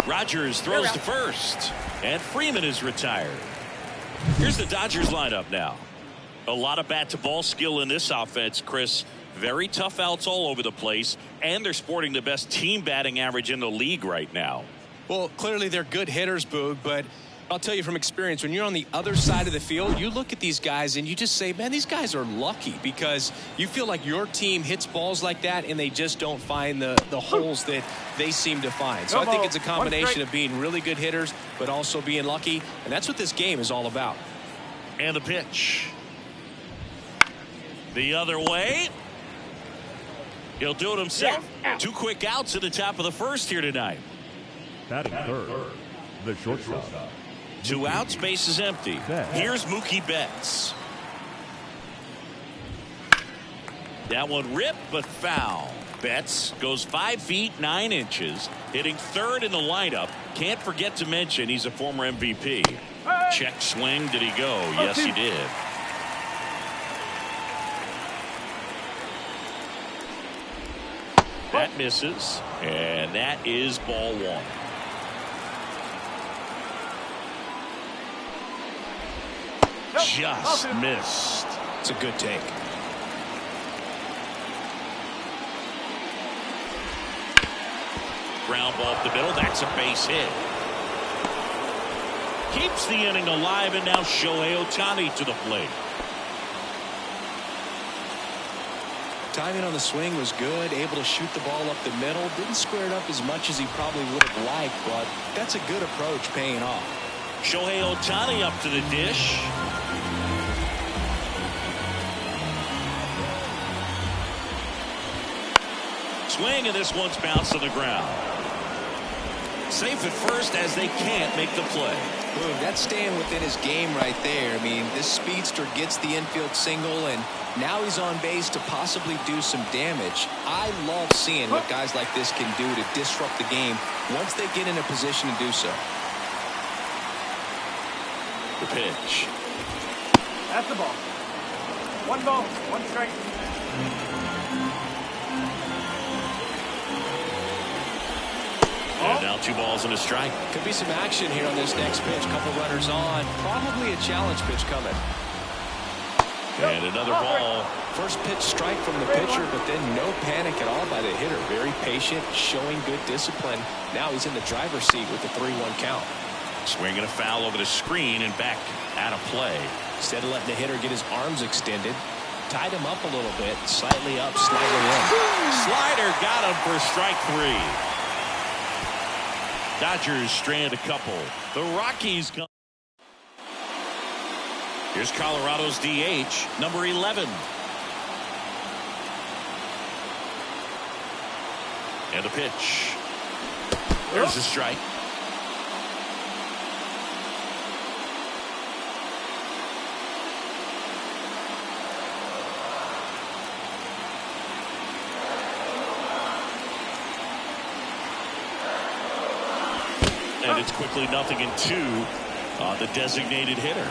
Rogers throws to first. And Freeman is retired. Here's the Dodgers lineup now. A lot of bat-to-ball skill in this offense, Chris. Very tough outs all over the place. And they're sporting the best team batting average in the league right now. Well, clearly they're good hitters, Boog, but I'll tell you from experience, when you're on the other side of the field, you look at these guys and you just say, man, these guys are lucky because you feel like your team hits balls like that and they just don't find the holes that they seem to find. So I think it's a combination of being really good hitters, but also being lucky. And that's what this game is all about. And the pitch. The other way. He'll do it himself. 2 quick outs at the top of the first here tonight. Batting third, the shortstop. 2 outs, base is empty. Here's Mookie Betts. That one ripped but foul. Betts goes 5 feet 9 inches, hitting third in the lineup. Can't forget to mention he's a former MVP. Check swing. Did he go? Yes, he did. That misses, and that is ball 1. Just missed. It's a good take. Ground ball up the middle. That's a base hit. Keeps the inning alive, and now Shohei Ohtani to the plate. Timing on the swing was good. Able to shoot the ball up the middle. Didn't square it up as much as he probably would have liked, but that's a good approach paying off. Shohei Ohtani up to the dish. Swing, and this one's bounced to the ground. Safe at first as they can't make the play. Boom, that's staying within his game right there. I mean, this speedster gets the infield single, and now he's on base to possibly do some damage. I love seeing what guys like this can do to disrupt the game once they get in a position to do so. The pitch. That's the ball. 1 ball, 1 strike. And now 2 balls and a strike. Could be some action here on this next pitch. Couple runners on. Probably a challenge pitch coming. And another ball. First pitch strike from the pitcher, but then no panic at all by the hitter. Very patient, showing good discipline. Now he's in the driver's seat with the 3-1 count. Swinging a foul over the screen and back out of play. Instead of letting the hitter get his arms extended, tied him up a little bit, slightly up, slightly in. Slider got him for strike 3. Dodgers strand a couple. The Rockies come. Here's Colorado's DH, number 11. And a pitch. There's a strike. And it's quickly 0-2 on the designated hitter.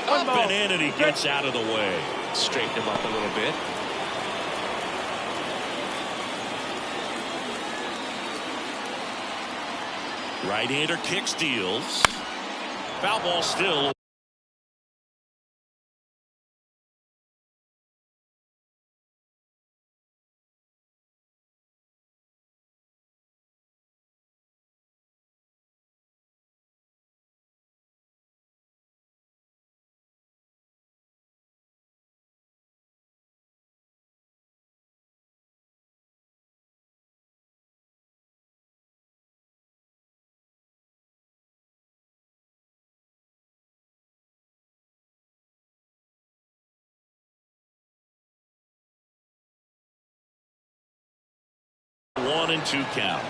Up and in, and he gets out of the way. Straighten him up a little bit. Right-hander kicks, deals. Foul ball still. One and two count.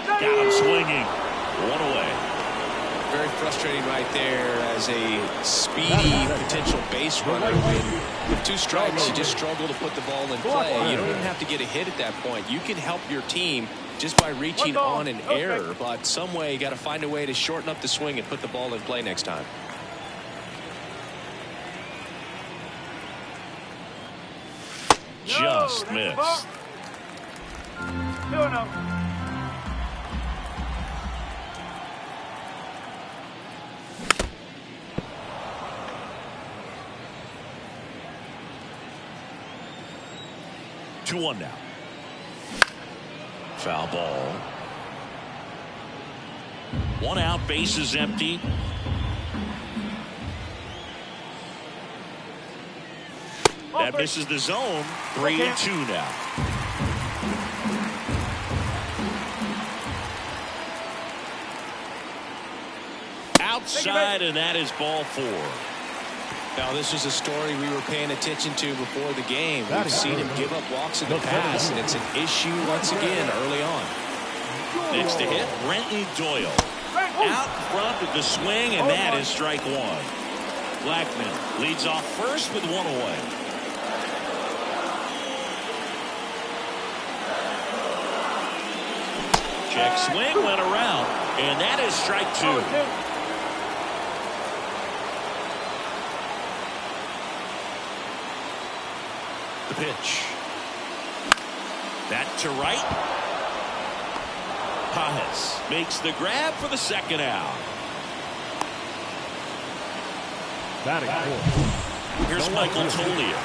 Got him swinging. One away. Very frustrating right there as a speedy potential base runner. With two strikes, you just struggle to put the ball in play. You don't even have to get a hit at that point. You can help your team just by reaching on an error, but some way you got to find a way to shorten up the swing and put the ball in play next time. Just missed. 2-0. Two one now. Foul ball. One out, base is empty. That misses the zone. 3-2 now. Outside, and that is ball 4. Now, this is a story we were paying attention to before the game. We've seen him give up walks in the past, and it's an issue once again early on. Next to hit, Brenton Doyle. Out front with the swing, and that is strike 1. Blackman leads off first with one away. Check swing, went around, and that is strike 2. The pitch. Back to right. Pajes makes the grab for the second out. Batting fourth. Here's Michael Toglia.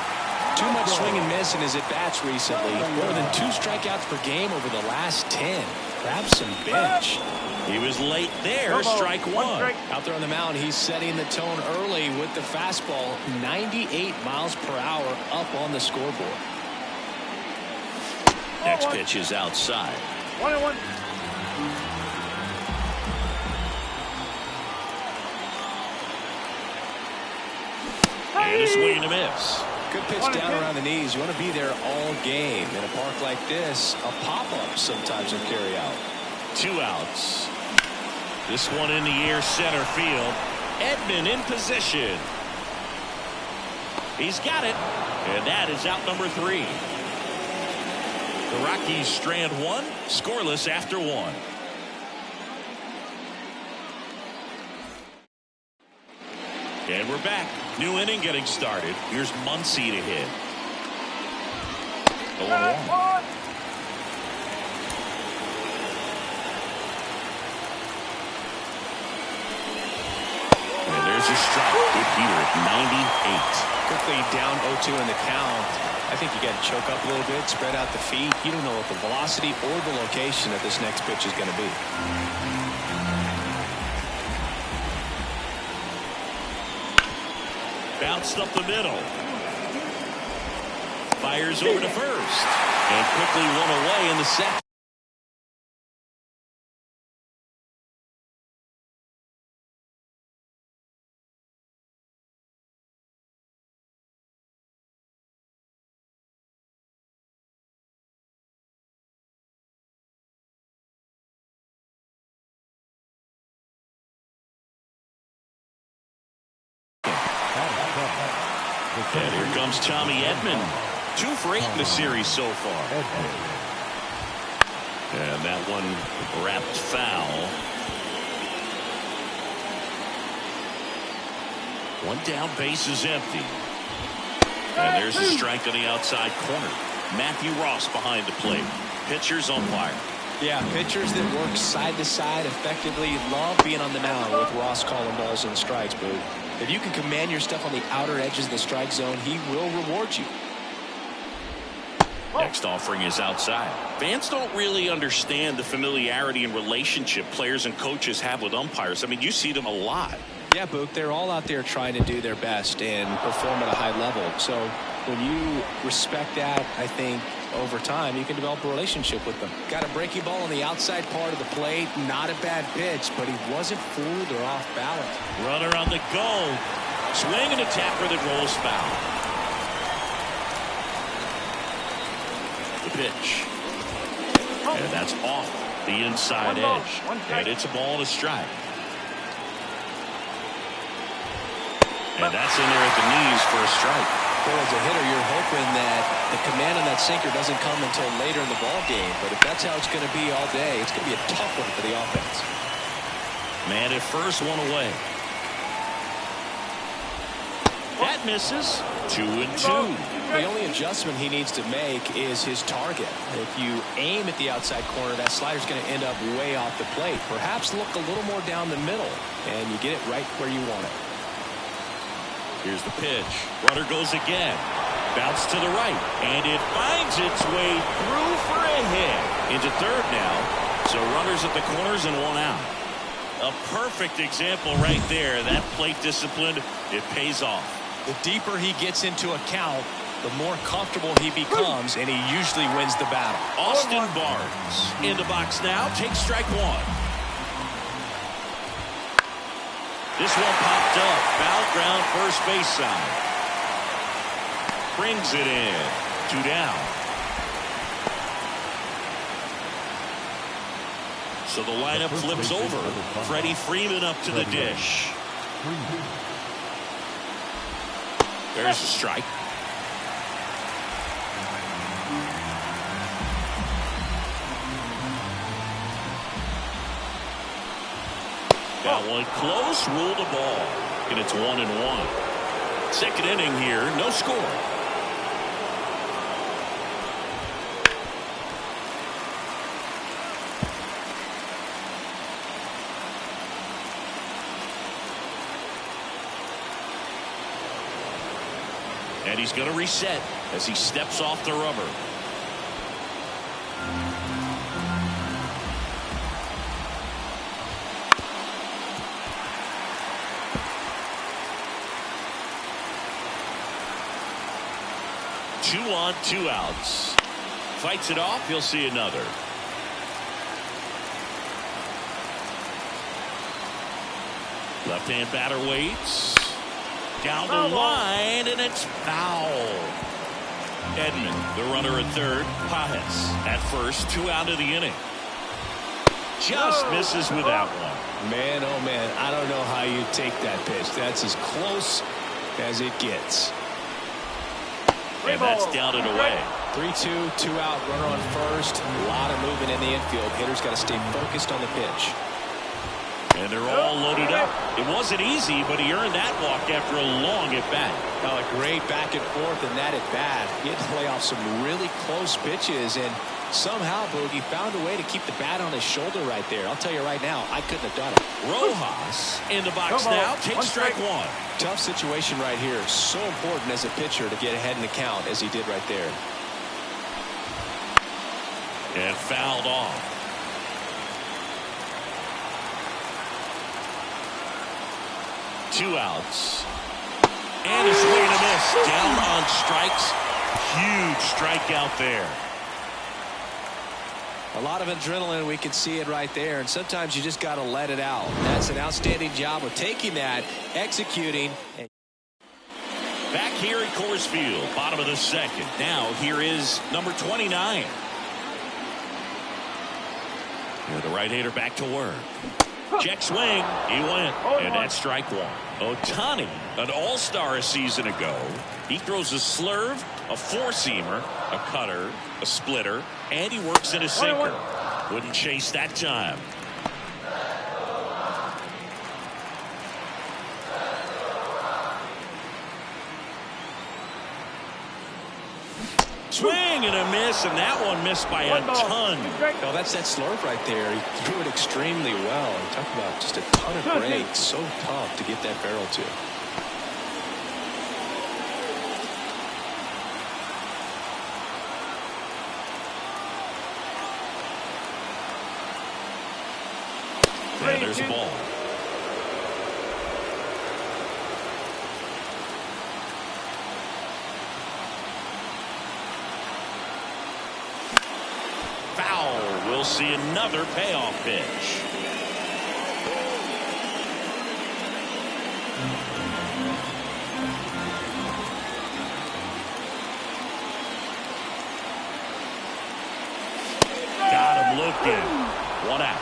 Too much swing and miss in his at-bats recently. More than 2 strikeouts per game over the last 10. Grab some bench. He was late there. Strike 1. Out there on the mound, he's setting the tone early with the fastball. 98 miles per hour up on the scoreboard. Next pitch is outside. 1-1. And a swing and a miss. Good pitch down around the knees. You want to be there all game. In a park like this, a pop-up sometimes will carry out. 2 outs. This one in the air, center field. Edman in position. He's got it. And that is out number 3. The Rockies strand 1, scoreless after 1. And we're back. New inning getting started. Here's Muncy to hit. The 1-1. And there's a strike. Good heater at 98. Quickly down 0-2 in the count. I think you got to choke up a little bit, spread out the feet. You don't know what the velocity or the location of this next pitch is going to be. Bounced up the middle. Fires over to first. And quickly one away in the second. And here comes Tommy Edman. 2 for 8 in the series so far. And that one wrapped foul. 1 down, base is empty. And there's a strike on the outside corner. Matthew Ross behind the plate. Pitchers umpire. Yeah, pitchers that work side to side effectively love being on the mound with Ross calling balls and strikes. But if you can command your stuff on the outer edges of the strike zone, he will reward you. Next offering is outside. Fans don't really understand the familiarity and relationship players and coaches have with umpires. I mean, you see them a lot. Yeah, Book, they're all out there trying to do their best and perform at a high level. So when you respect that, I think over time you can develop a relationship with them. Got a breaking ball on the outside part of the plate. Not a bad pitch, but he wasn't fooled or off balance. Runner on the go. Swing and a tapper that rolls foul. The pitch. And that's off the inside edge. And it's a ball and a strike. And that's in there at the knees for a strike. Well, as a hitter, you're hoping that the command on that sinker doesn't come until later in the ball game. But if that's how it's going to be all day, it's going to be a tough one for the offense. Man at first, one away. That misses. 2-2. The only adjustment he needs to make is his target. If you aim at the outside corner, that slider's going to end up way off the plate. Perhaps look a little more down the middle, and you get it right where you want it. Here's the pitch. Runner goes again. Bounce to the right. And it finds its way through for a hit. Into third now. So runners at the corners and one out. A perfect example right there. That plate discipline, it pays off. The deeper he gets into a count, the more comfortable he becomes, and he usually wins the battle. Austin Barnes in the box now. Takes strike one. This one popped up. Foul ground first base side. Brings it in. 2 down. So the lineup flips over. Freddie Freeman up to the dish. There's a strike. Got one close, ruled a ball. And it's 1-1. Second inning here, no score. And he's going to reset as he steps off the rubber. Two on, 2 outs. Fights it off. He'll see another. Left-hand batter waits. Down the line, and it's foul. Edman, the runner at third. Pajes at first. 2 out of the inning. Just misses with that one. Man, oh man, I don't know how you take that pitch. That's as close as it gets. And that's down and away. 3-2, 2 out, runner on first. A lot of movement in the infield. Hitter's got to stay focused on the pitch. And they're all loaded up. It wasn't easy, but he earned that walk after a long at-bat. Oh, a great back and forth in that at-bat. He had to play off some really close pitches, and somehow, Boogie found a way to keep the bat on his shoulder right there. I'll tell you right now, I couldn't have done it. Rojas in the box now. Takes strike one. Tough situation right here. So important as a pitcher to get ahead in the count as he did right there. And fouled off. Two outs. And a swing and a miss. Down on strikes. Huge strikeout there. A lot of adrenaline. We can see it right there. And sometimes you just got to let it out. That's an outstanding job of taking that, executing. Back here at Coors Field, bottom of the second. Now here is number 29. And the right-hander back to work. Check swing. He went. And that's strike one. Ohtani, an all-star a season ago. He throws a slurve, a four-seamer, a cutter, a splitter, and he works in a sinker. Wouldn't chase that time. swing and a miss, and that one missed by a ton. No, that's that slurve right there. He threw it extremely well. Talk about just a ton of breaks. So tough to get that barrel to. And there's a ball. Foul. We'll see another payoff pitch. Got him looking. 1 out.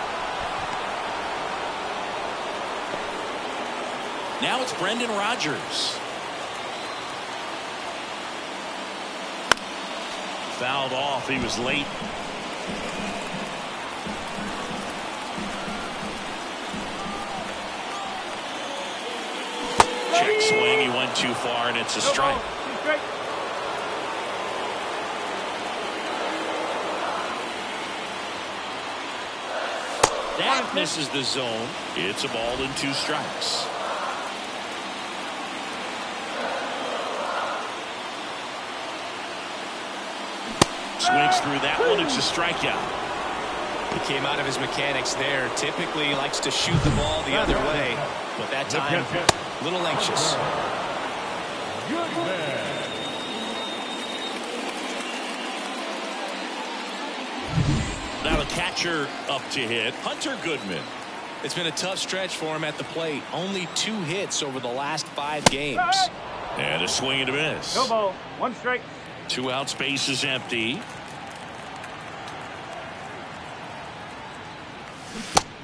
Now it's Brendan Rodgers. Fouled off. He was late. Check swing. He went too far, and it's a strike. That misses the zone. It's a ball and 2 strikes. Swings through that one. It's a strikeout. He came out of his mechanics there. Typically likes to shoot the ball the other way, but that time a little anxious. Now the catcher up to hit, Hunter Goodman. It's been a tough stretch for him at the plate. Only 2 hits over the last 5 games. And a swing and a miss. No ball. 1 strike. 2 out, space is empty.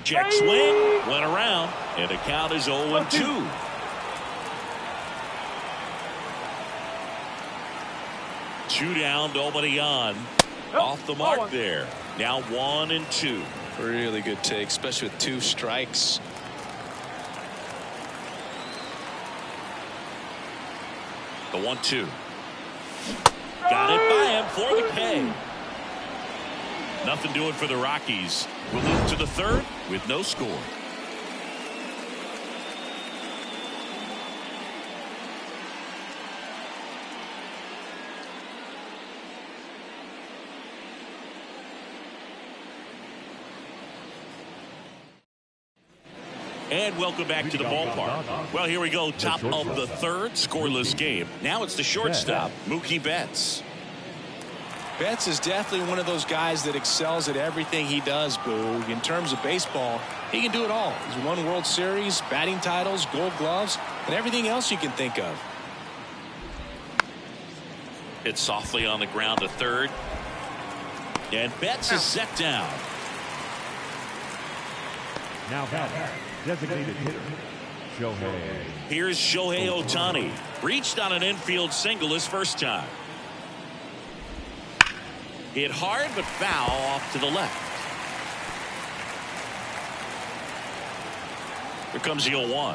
Check swing, went around, and the count is 0-2. Two down, nobody on. Off the mark there. Now 1-2. Really good take, especially with 2 strikes. The 1-2. Got it by him for the K. Nothing doing for the Rockies. We'll move to the 3rd with no score. And welcome back to the ballpark. Well, here we go. Top of the 3rd, scoreless game. Now it's the shortstop, Mookie Betts. Betts is definitely one of those guys that excels at everything he does, Boog. In terms of baseball, he can do it all. He's won World Series, batting titles, Gold Gloves, and everything else you can think of. It's softly on the ground to 3rd. And Betts is set down. Now batting, designated hitter, Shohei. Here's Shohei Ohtani. Reached on an infield single his first time. Hit hard but foul off to the left. Here comes the 0-1.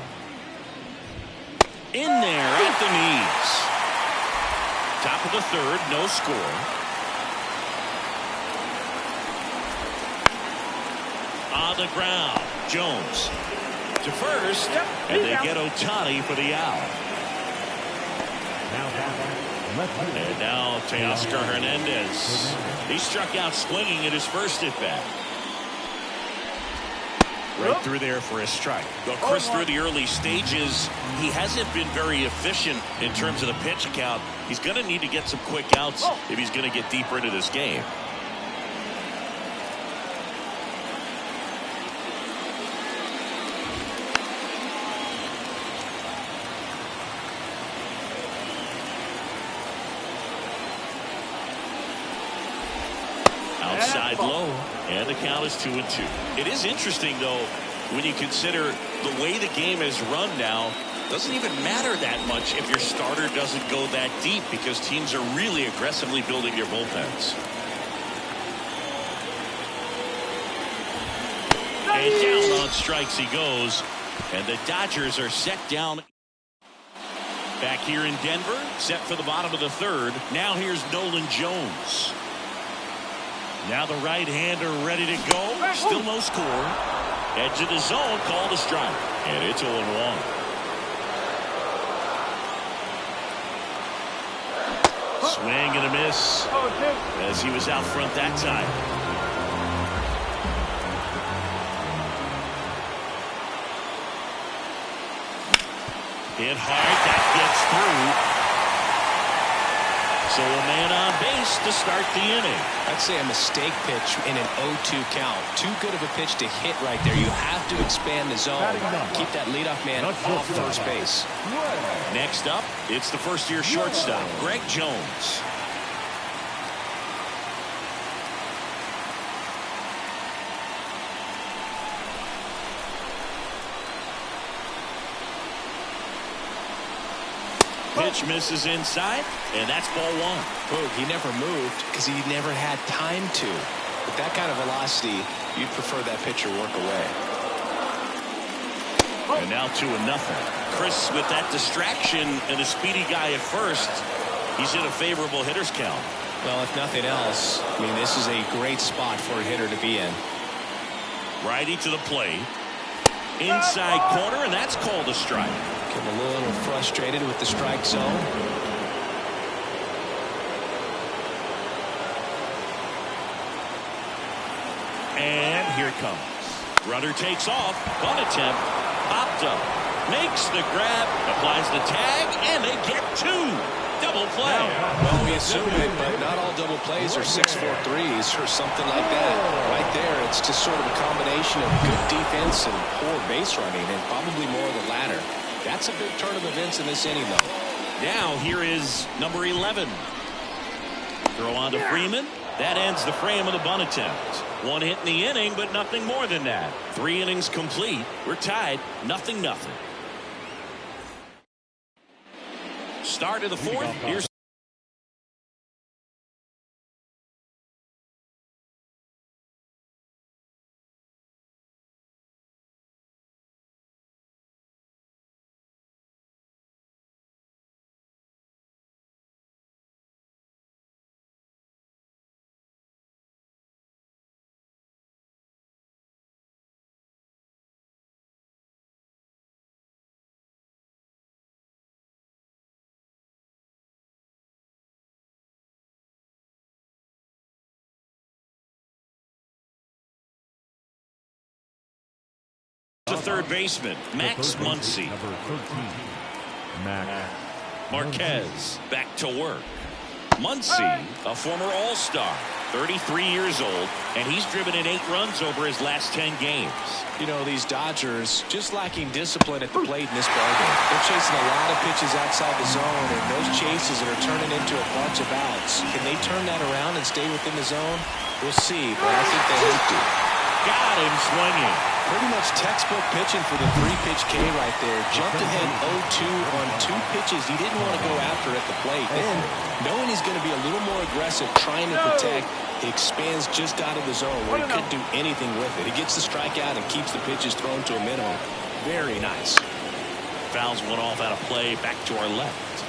In there at the knees. Top of the 3rd, no score. On the ground, Jones to first, and they get Ohtani for the out. And now Teoscar Hernandez. He struck out swinging at his first at bat. Right through there for a strike. Well, Chris, through the early stages, he hasn't been very efficient in terms of the pitch count. He's going to need to get some quick outs if he's going to get deeper into this game. Outside low, and the count is 2-2. It is interesting, though, when you consider the way the game is run now. Doesn't even matter that much if your starter doesn't go that deep, because teams are really aggressively building their bullpens. And down on strikes he goes, and the Dodgers are set down. Back here in Denver, set for the bottom of the third. Now here's Nolan Jones. Now the right-hander ready to go. Still no score. Edge of the zone, called a strike. And it's 0-1. Swing and a miss as he was out front that time. Hit hard, that gets through. So a man on base to start the inning. I'd say a mistake pitch in an 0-2 count. Too good of a pitch to hit right there. You have to expand the zone. Keep that leadoff man off first base. Next up, it's the first-year shortstop, Greg Jones. Pitch misses inside, and that's ball one. Boog, he never moved because he never had time to. With that kind of velocity, you'd prefer that pitcher work away. And now 2-0. Chris, with that distraction and a speedy guy at first, he's in a favorable hitter's count. Well, if nothing else, I mean, this is a great spot for a hitter to be in. Righty to the plate. Inside corner, and that's called a strike. Getting a little frustrated with the strike zone. And here it comes. Runner takes off. Bunt attempt. Popped up. Makes the grab. Applies the tag. And they get two. Double play. Well, we assume it, but not all double plays are 6-4-3s or something like that. Right there, it's just sort of a combination of good defense and poor base running, and probably more of the latter. That's a big turn of events in this inning, though. Now here is number 11. Throw on to Freeman. That ends the frame of the bunt attempt. One hit in the inning, but nothing more than that. 3 innings complete. We're tied, 0-0. Start of the fourth. Here's the third baseman, Max Muncy. Number 13, Max Marquez back to work. Muncy, a former All-Star, 33 years old, and he's driven in 8 runs over his last 10 games. You know, these Dodgers just lacking discipline at the plate in this ballgame. They're chasing a lot of pitches outside the zone, and those chases that are turning into a bunch of outs. Can they turn that around and stay within the zone? We'll see, but I think they have to. Got him swinging. Pretty much textbook pitching for the 3-pitch K right there. Jumped ahead 0-2 on 2 pitches he didn't want to go after at the plate. Then, knowing he's going to be a little more aggressive, trying to protect, he expands just out of the zone where he couldn't do anything with it. He gets the strikeout and keeps the pitches thrown to a minimum. Very nice. Fouls one off out of play, back to our left.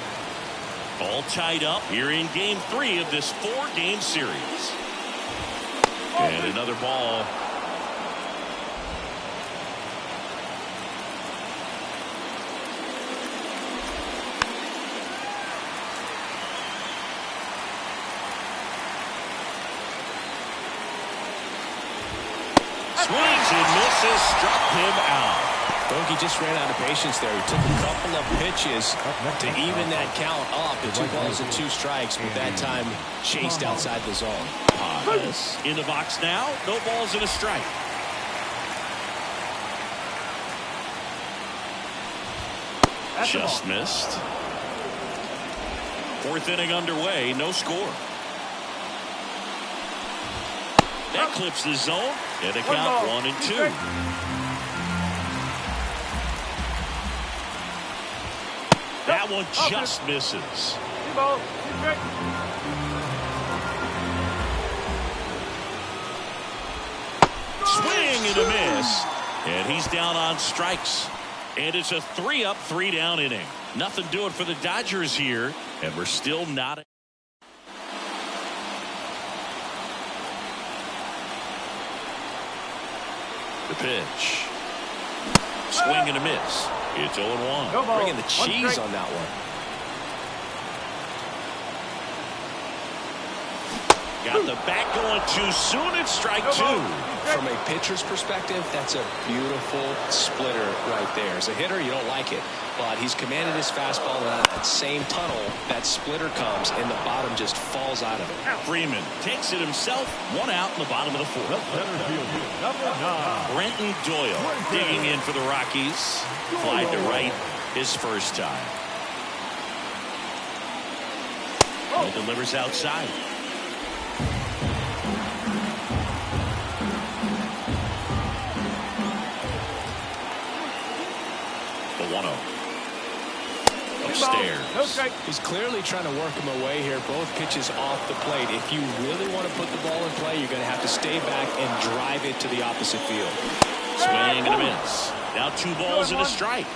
All tied up here in game 3 of this 4-game series. And another ball. Swings and misses, struck him out. Bogey just ran out of patience there. He took a couple of pitches to even that count up to 2 balls and 2 strikes, but that time chased outside the zone. In the box now, no balls and a strike. Just missed. 4th inning underway, no score. That clips the zone, and the count 1-2. That one just misses. Swing and a miss, and he's down on strikes. And it's a 3-up, 3-down inning. Nothing doing for the Dodgers here, and we're still not. The pitch. Swing and a miss. It's 0-1. No ball. Bringing the cheese on that one. Got the bat going too soon. It's strike two. From a pitcher's perspective, that's a beautiful splitter right there. As a hitter, you don't like it, but he's commanded his fastball, and out of that same tunnel, that splitter comes, and the bottom just falls out of it. Freeman takes it himself. 1 out in the bottom of the 4th. Center fielder, number 9. Brenton Doyle digging in for the Rockies. Fly to right his first time. And delivers outside. The 1-0. Upstairs. No strike. He's clearly trying to work him away here. Both pitches off the plate. If you really want to put the ball in play, you're going to have to stay back and drive it to the opposite field. Swing and a miss. Now 2 balls and a strike.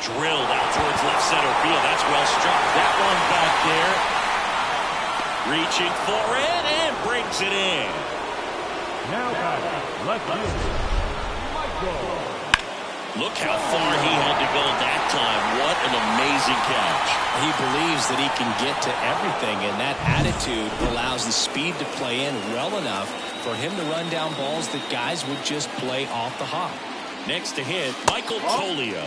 Drilled out towards left center field. That's well struck. That one back there. Reaching for it and brings it in. Now back, left fielder, Michael. Look how far he had to go that time. What an amazing catch. He believes that he can get to everything, and that attitude allows the speed to play in well enough for him to run down balls that guys would just play off the hop. Next to hit, Michael Tolia.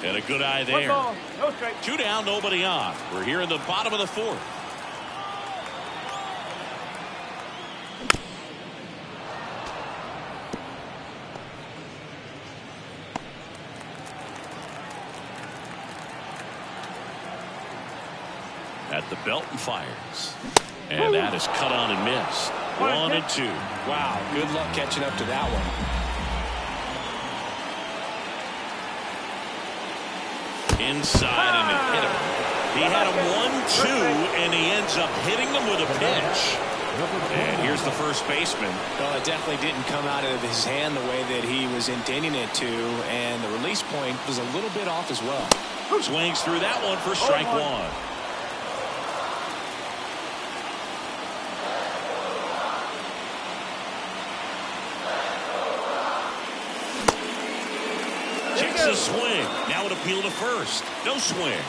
And a good eye there. 1 ball. No strike. 2 down, nobody on. We're here in the bottom of the 4th. At the belt and fires. And that is cut on and missed. 1 and 2. Wow, good luck catching up to that one. Inside and it hit him. He had him 1-2 and he ends up hitting him with a pitch. And here's the first baseman. Well, it definitely didn't come out of his hand the way that he was intending it to, and the release point was a little bit off as well. Swings through that one for strike 1. Takes a swing. Now an appeal to first. No swing.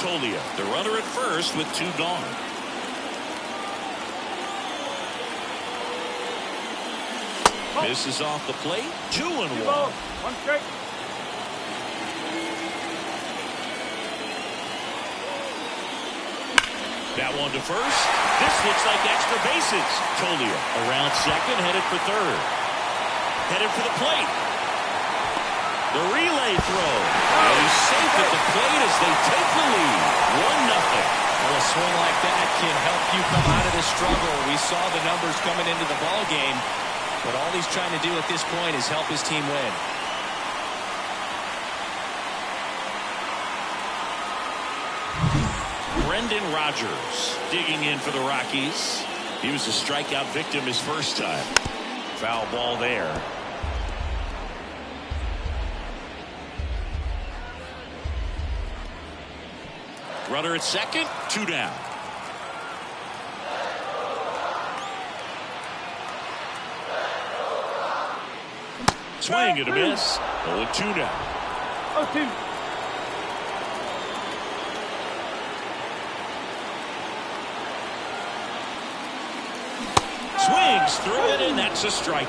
Tolia, the runner at first with 2 gone. Misses off the plate. 2 and 1. 1 strike. That one to first. This looks like extra bases. Tolia around second, headed for third. Headed for the plate. The relay throw. And he's safe at the plate as they take the lead. 1-0. Well, a swing like that can help you come out of this struggle. We saw the numbers coming into the ball game, but all he's trying to do at this point is help his team win. Brendan Rodgers digging in for the Rockies. He was a strikeout victim his first time. Foul ball there. Runner at second, 2 down. Swing and a miss. 0-2 now. 0-2. Swings through it, and that's a strike.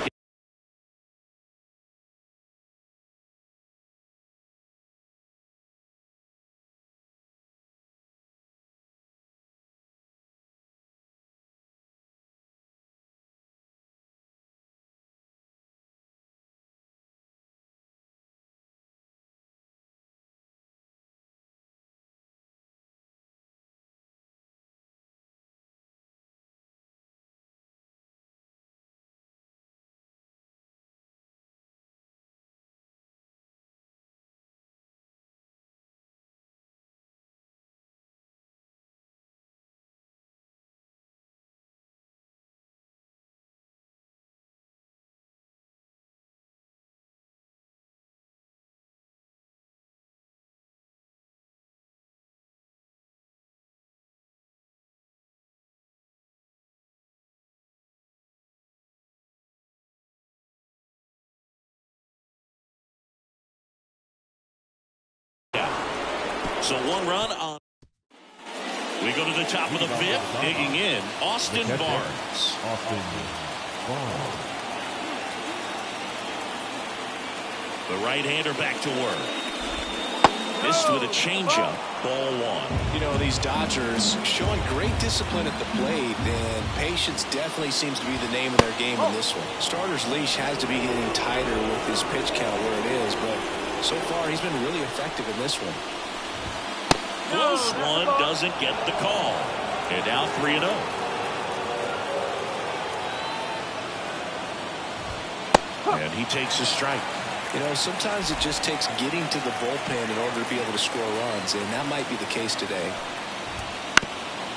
So 1 run on. We go to the top of the 5th. Digging in, Austin Barnes. Austin Barnes. The right-hander back to work. Missed with a changeup. Ball 1. You know, these Dodgers showing great discipline at the plate, and patience definitely seems to be the name of their game in this one. Starter's leash has to be getting tighter with his pitch count where it is, but so far he's been really effective in this one. Close one, doesn't get the call. And now 3-0. And he takes a strike. You know, sometimes it just takes getting to the bullpen in order to be able to score runs, and that might be the case today.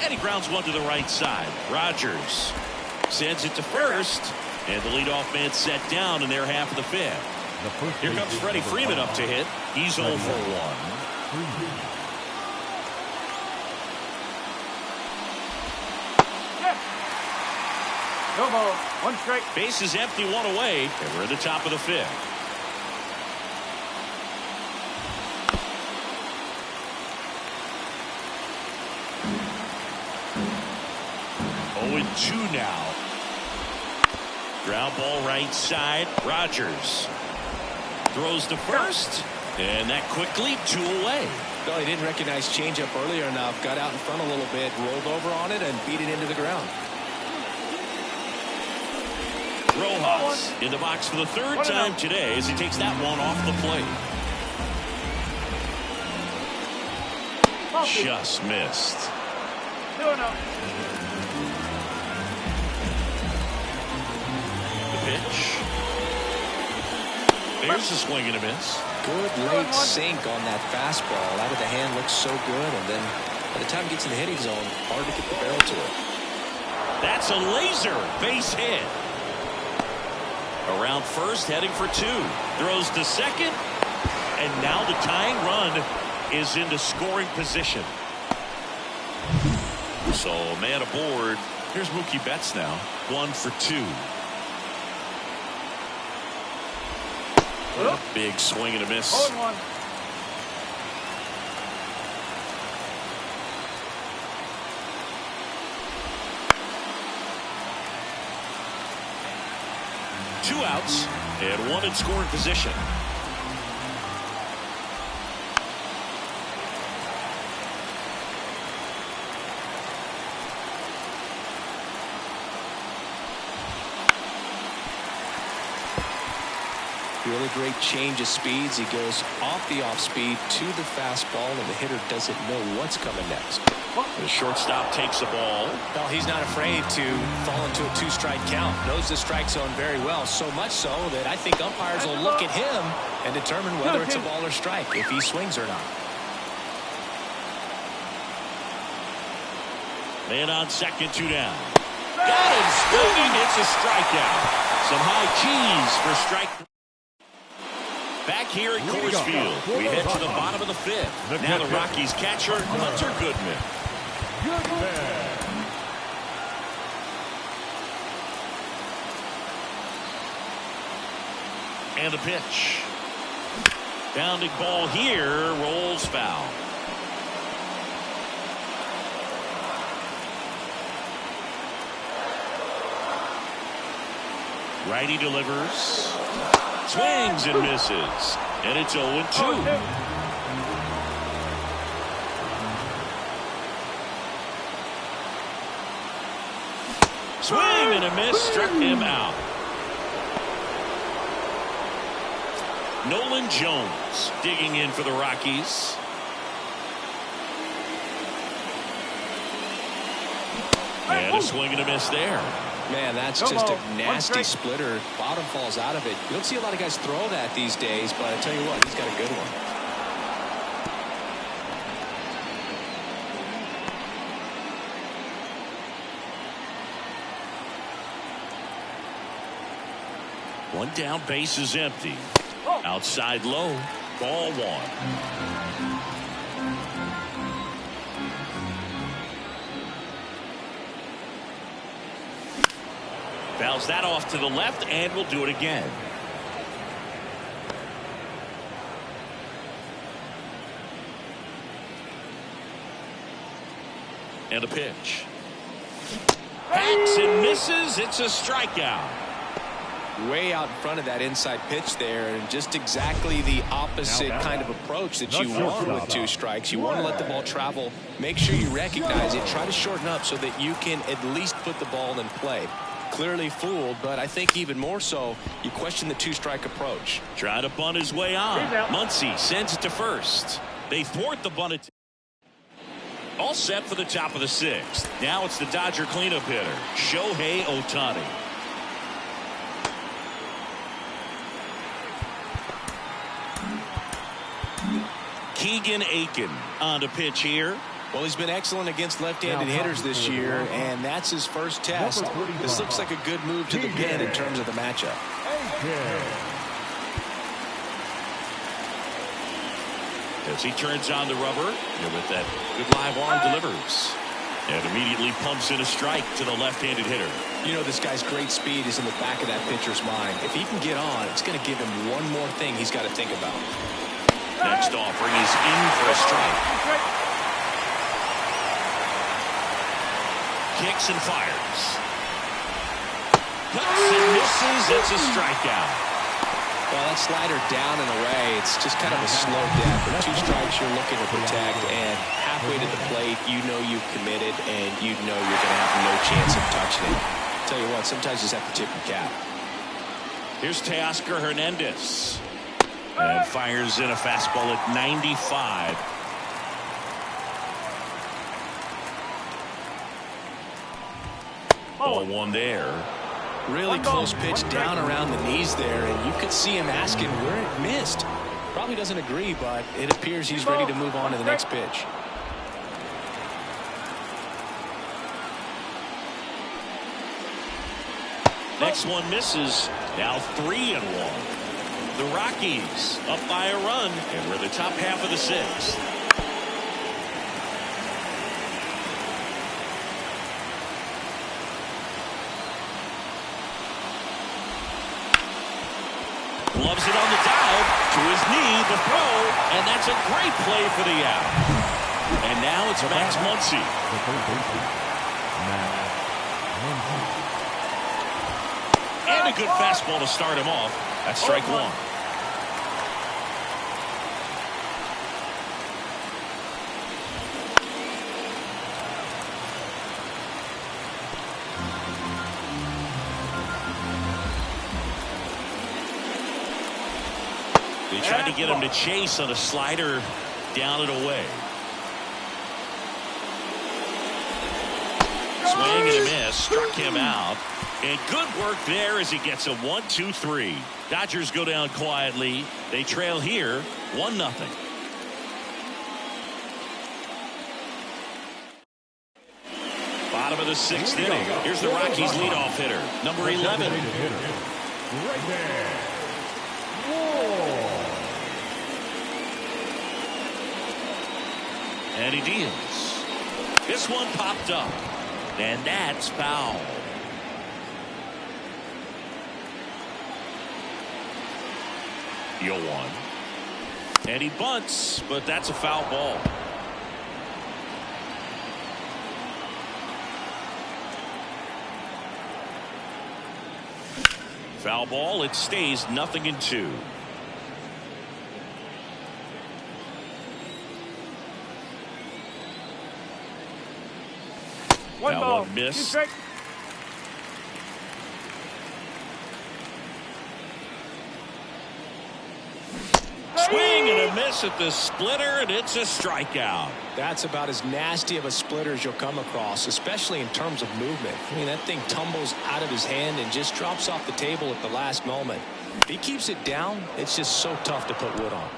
And he grounds one to the right side. Rogers sends it to first, and the leadoff man set down in their half of the 5th. Here comes Freddie Freeman up to hit. He's 0 for 1. No ball. 1 strike. Base is empty, 1 away, and we're at the top of the 5th. 0-2 now. Ground ball right side. Rogers throws to first, and that quickly 2 away. No, he didn't recognize changeup earlier enough. Got out in front a little bit, rolled over on it, and beat it into the ground. Rojas in the box for the 3rd time today as he takes that one off the plate. Just missed. 2-0. The pitch. There's a swing and a miss. Good late sink on that fastball. Out of the hand looks so good, and then by the time it gets in the hitting zone, hard to get the barrel to it. That's a laser base hit. Around first, heading for 2. Throws to second, and now the tying run is into scoring position. So man aboard. Here's Mookie Betts now. 1 for 2. Big swing and a miss. 0-1. Two outs and 1 in scoring position. Really great change of speeds. He goes off the off speed to the fastball, and the hitter doesn't know what's coming next. The shortstop takes the ball. Well, he's not afraid to fall into a 2-strike count. Knows the strike zone very well, so much so that I think umpires will look at him and determine whether it's a ball or strike, if he swings or not. Man on second, 2 down. Got him swinging. It's a strikeout. Some high cheese for strike. Back here at Coors Field, we head to the bottom of the 5th. Now the Rockies catcher, Hunter Goodman. And the pitch. Bounding ball here, rolls foul. Righty delivers. Swings and misses. And it's 0-2. Swing and a miss, struck him out. Nolan Jones digging in for the Rockies. And a swing and a miss there. Man, that's just a nasty splitter. Bottom falls out of it. You don't see a lot of guys throw that these days, but I tell you what, he's got a good one. One down, base is empty. Outside low, ball 1. Fouls that off to the left, and we'll do it again. And a pitch. Hacks and misses. It's a strikeout. Way out in front of that inside pitch there, and just exactly the opposite kind of approach that you want with 2 strikes. You want to let the ball travel. Make sure you recognize it. Try to shorten up so that you can at least put the ball in play. Clearly fooled, but I think even more so, you question the 2-strike approach. Trying to bunt his way on. Muncy sends it to first. They thwart the bunt. All set for the top of the 6th. Now it's the Dodger cleanup hitter, Shohei Ohtani. Keegan Aiken on the pitch here. Well, he's been excellent against left-handed hitters this year, and that's his first test. This looks like a good move to the pin in terms of the matchup. As he turns on the rubber, with that good live arm delivers. And immediately pumps in a strike to the left-handed hitter. You know, this guy's great speed is in the back of that pitcher's mind. If he can get on, it's going to give him one more thing he's got to think about. Next offering is in for a strike. Kicks and fires. Cuts and misses. It's a strikeout. Well, that slider down and away, it's just kind of a slow death. But 2 strikes you're looking to protect, and halfway to the plate, you know you've committed, and you know you're going to have no chance of touching it. Tell you what, sometimes you just have to tip your cap. Here's Teoscar Hernandez. And fires in a fastball at 95. Ball 1 there. Really close pitch down around the knees there, and you could see him asking where it missed. Probably doesn't agree, but it appears he's ready to move on to the next pitch. Next one misses. Now 3-1. The Rockies up by a run, and we're the top half of the 6th. Loves it on the dive to his knee, the throw, and that's a great play for the out. And now it's Max Muncy. And a good fastball to start him off. That's strike 1. They tried to get him to chase on a slider down and away. Swing and a miss, struck him out. And good work there as he gets a 1-2-3. Dodgers go down quietly. They trail here 1-0. Bottom of the 6th inning. Here's the Rockies leadoff hitter, number 11. Right there. And he deals. This one popped up. And that's foul. Deal 1. And he bunts, but that's a foul ball. Foul ball. It stays 0-2. One ball. One miss. Swing and a miss at the splitter, and it's a strikeout. That's about as nasty of a splitter as you'll come across, especially in terms of movement. I mean, that thing tumbles out of his hand and just drops off the table at the last moment. If he keeps it down, it's just so tough to put wood on.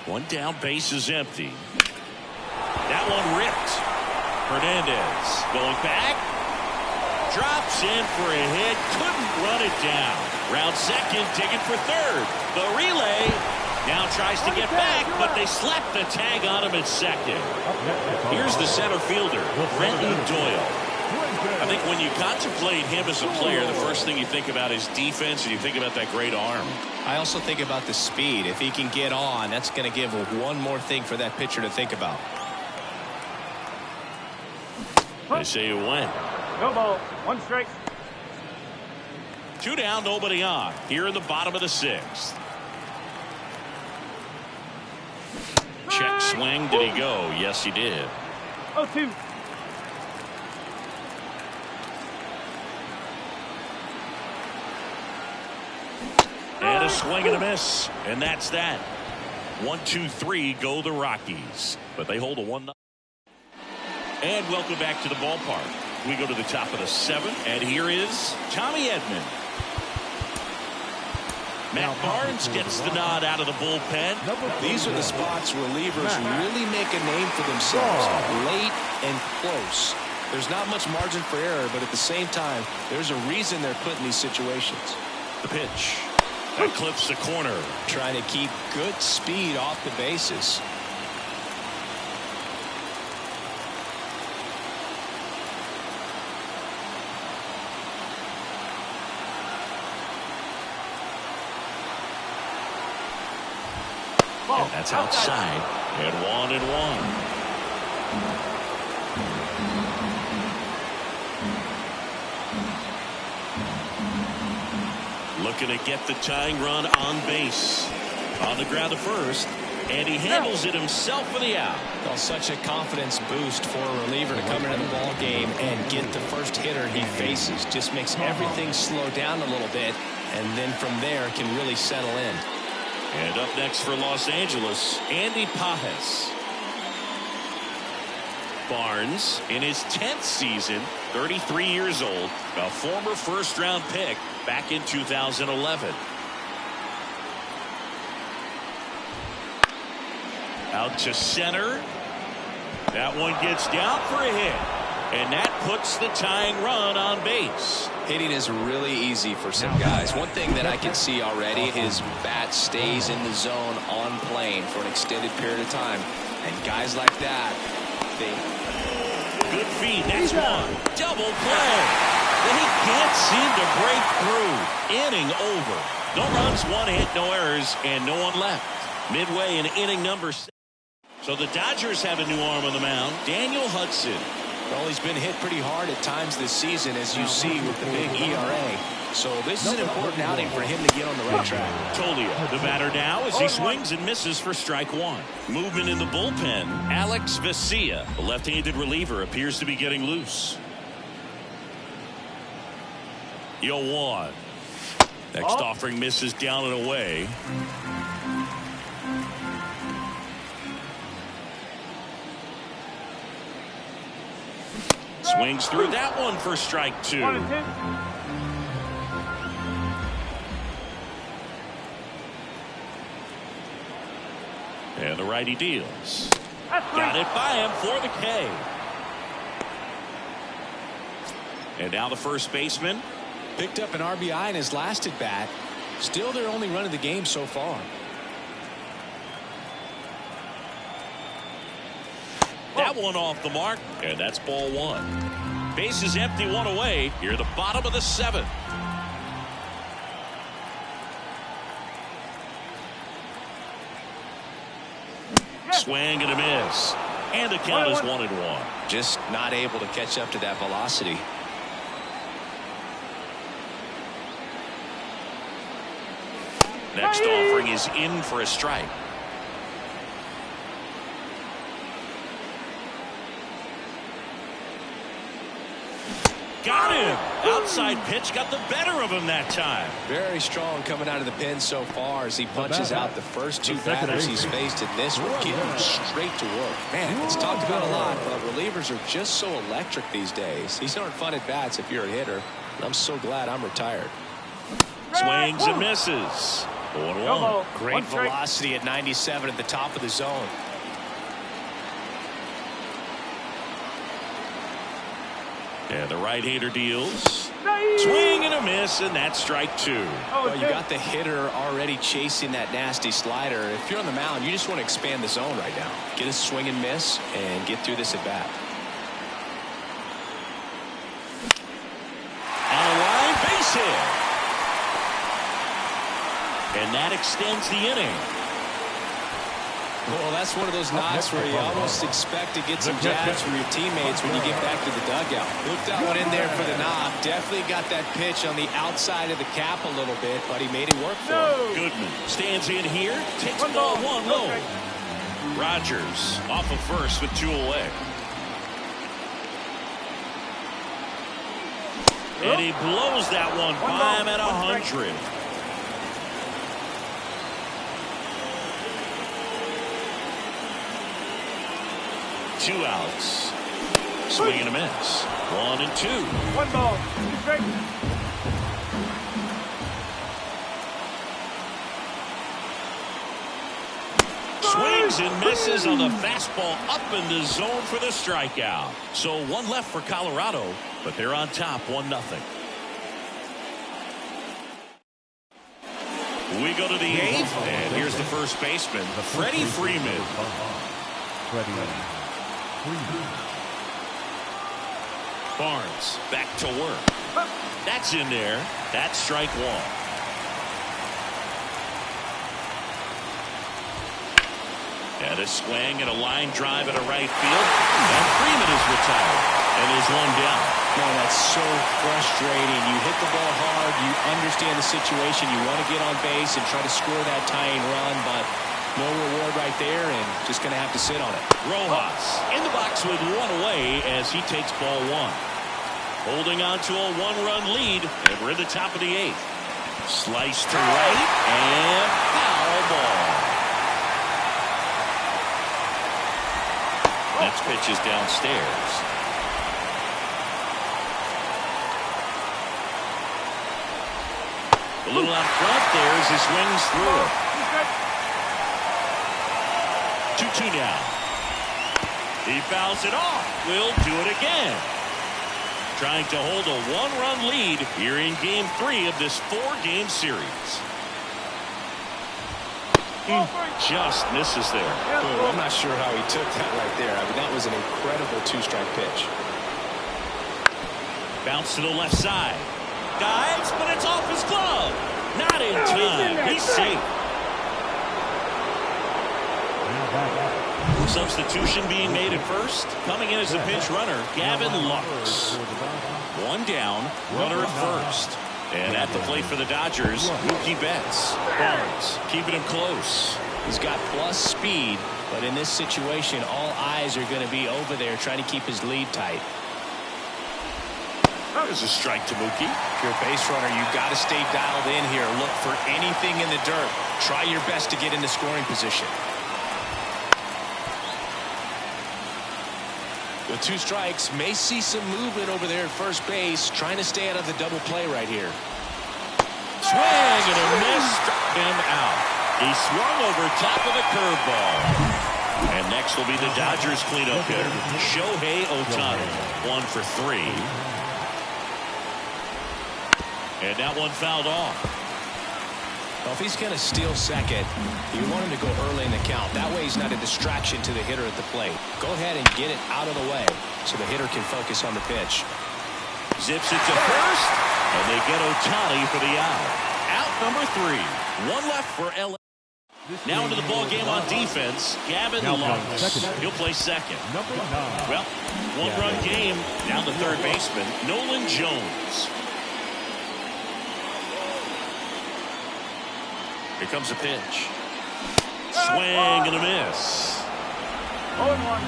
One down, base is empty. That one ripped. Hernandez going back. Drops in for a hit. Couldn't run it down. Round second, digging for third. The relay now tries to get back, but they slap the tag on him at second. Here's the center fielder, Brenton Doyle. I think when you contemplate him as a player, the first thing you think about is defense, and you think about that great arm. I also think about the speed. If he can get on, that's going to give one more thing for that pitcher to think about. They say you win. No ball. 1 strike. 2 down, nobody on. Here in the bottom of the 6th. Check swing. Did he go? Yes, he did. 0-2. And a swing and a miss. And that's that. 1, 2, 3 go the Rockies. But they hold a 1-0. And welcome back to the ballpark. We go to the top of the 7th. And here is Tommy Edman. Matt Barnes gets the nod out of the bullpen. These are the spots relievers really make a name for themselves. Late and close. There's not much margin for error, but at the same time, there's a reason they're put in these situations. The pitch. That clips the corner. Trying to keep good speed off the bases. And that's outside. And 1-1. Looking to get the tying run on base. On the ground to first. And he handles it himself for the out. Well, such a confidence boost for a reliever to come into the ball game and get the first hitter he faces. Just makes everything slow down a little bit, and then from there can really settle in. And up next for Los Angeles, Andy Pages. Barnes, in his 10th season, 33 years old, a former first-round pick back in 2011. Out to center. That one gets down for a hit. And that puts the tying run on base. Hitting is really easy for some guys. One thing that I can see already, his bat stays in the zone on plane for an extended period of time. And guys like that, they... Good feed. That's one. Double play. Then he can't seem to break through. Inning over. No runs, 1 hit, no errors, and no one left. Midway in inning number 6. So the Dodgers have a new arm on the mound. Daniel Hudson. Well, he's been hit pretty hard at times this season, as you see with the big ERA. So this is an important outing for him to get on the right track. Tolia, the batter now, as he swings and misses for strike 1. Movement in the bullpen. Alex Vesia, the left-handed reliever, appears to be getting loose. 0-1. Next offering misses down and away. Swings through that one for strike 2. 1-2. And the righty deals. Got it by him for the K. And now the first baseman. Picked up an RBI in his last at bat. Still their only run of the game so far. That one off the mark, and that's ball 1. Base is empty, 1 away. Here at the bottom of the 7th. Swing and a miss. And the count is 1-1. Just not able to catch up to that velocity. Next offering is in for a strike. Got him. Outside pitch got the better of him that time. Very strong coming out of the pen so far as he punches out the first 2 batters he's faced in this one, getting straight to work. Man, it's talked about a lot, but relievers are just so electric these days. These aren't fun at bats if you're a hitter. I'm so glad I'm retired. Swings and misses. 1-1. Great velocity at 97 at the top of the zone. And the right-hander deals. Swing and a miss, and that's strike 2. Well, you got the hitter already chasing that nasty slider. If you're on the mound, you just want to expand the zone right now. Get a swing and miss and get through this at bat. base hit. And that extends the inning. Well, that's one of those knocks where you almost expect to get some jabs from your teammates when you get back to the dugout. Looked that one in there for the knock. Definitely got that pitch on the outside of the cap a little bit, but he made it work for him. Goodman stands in here, takes ball one low. Rogers off of first with 2 away. And he blows that one by him at 100. Two outs. Swing and a miss. 1 and 2. 1 ball. Straight. Swings and misses on the fastball up in the zone for the strikeout. So 1 left for Colorado, but they're on top 1-0. We go to the 8th, and here's the first baseman, Freddie Freeman. Barnes back to work. That's in there. That's strike 1. And a swing and a line drive at a right field. And Freeman is retired and is 1 down. Man, that's so frustrating. You hit the ball hard. You understand the situation. You want to get on base and try to score that tying run, but no reward right there, and just going to have to sit on it. Rojas in the box with 1 away as he takes ball 1. Holding on to a 1-run lead, and we're in the top of the 8th. Slice to right, and foul ball. Next pitch is downstairs. A little out front there as he swings through it. 2-2 now. He fouls it off. Will do it again. Trying to hold a 1-run lead here in Game 3 of this 4-game series. Just misses there. I'm not sure how he took that right there. I mean, that was an incredible 2-strike pitch. Bounce to the left side. Dives, but it's off his glove. Not in time. He's safe. Substitution being made at first. Coming in as a pinch runner, Gavin Lux. 1 down, runner at first. And at the plate for the Dodgers, Mookie Betts. Barnes keeping him close. He's got plus speed, but in this situation, all eyes are going to be over there trying to keep his lead tight. There's a strike to Mookie. If you're a base runner, you've got to stay dialed in here. Look for anything in the dirt. Try your best to get into scoring position. With 2 strikes, may see some movement over there at first base, trying to stay out of the double play right here. Swing and a miss, struck him out. He swung over top of the curveball. And next will be the Dodgers cleanup hitter, Shohei Ohtani. 1 for 3. And that one fouled off. Well, if he's going to steal second, you want him to go early in the count. That way he's not a distraction to the hitter at the plate. Go ahead and get it out of the way so the hitter can focus on the pitch. Zips it to first, and they get Ohtani for the out. Out number 3. 1 left for LA. Now into the ball game on defense, Gavin Lux. He'll play second. Well, 1-run game. Down the third baseman, Nolan Jones. Here comes a pitch. Swing and a miss. 0-1.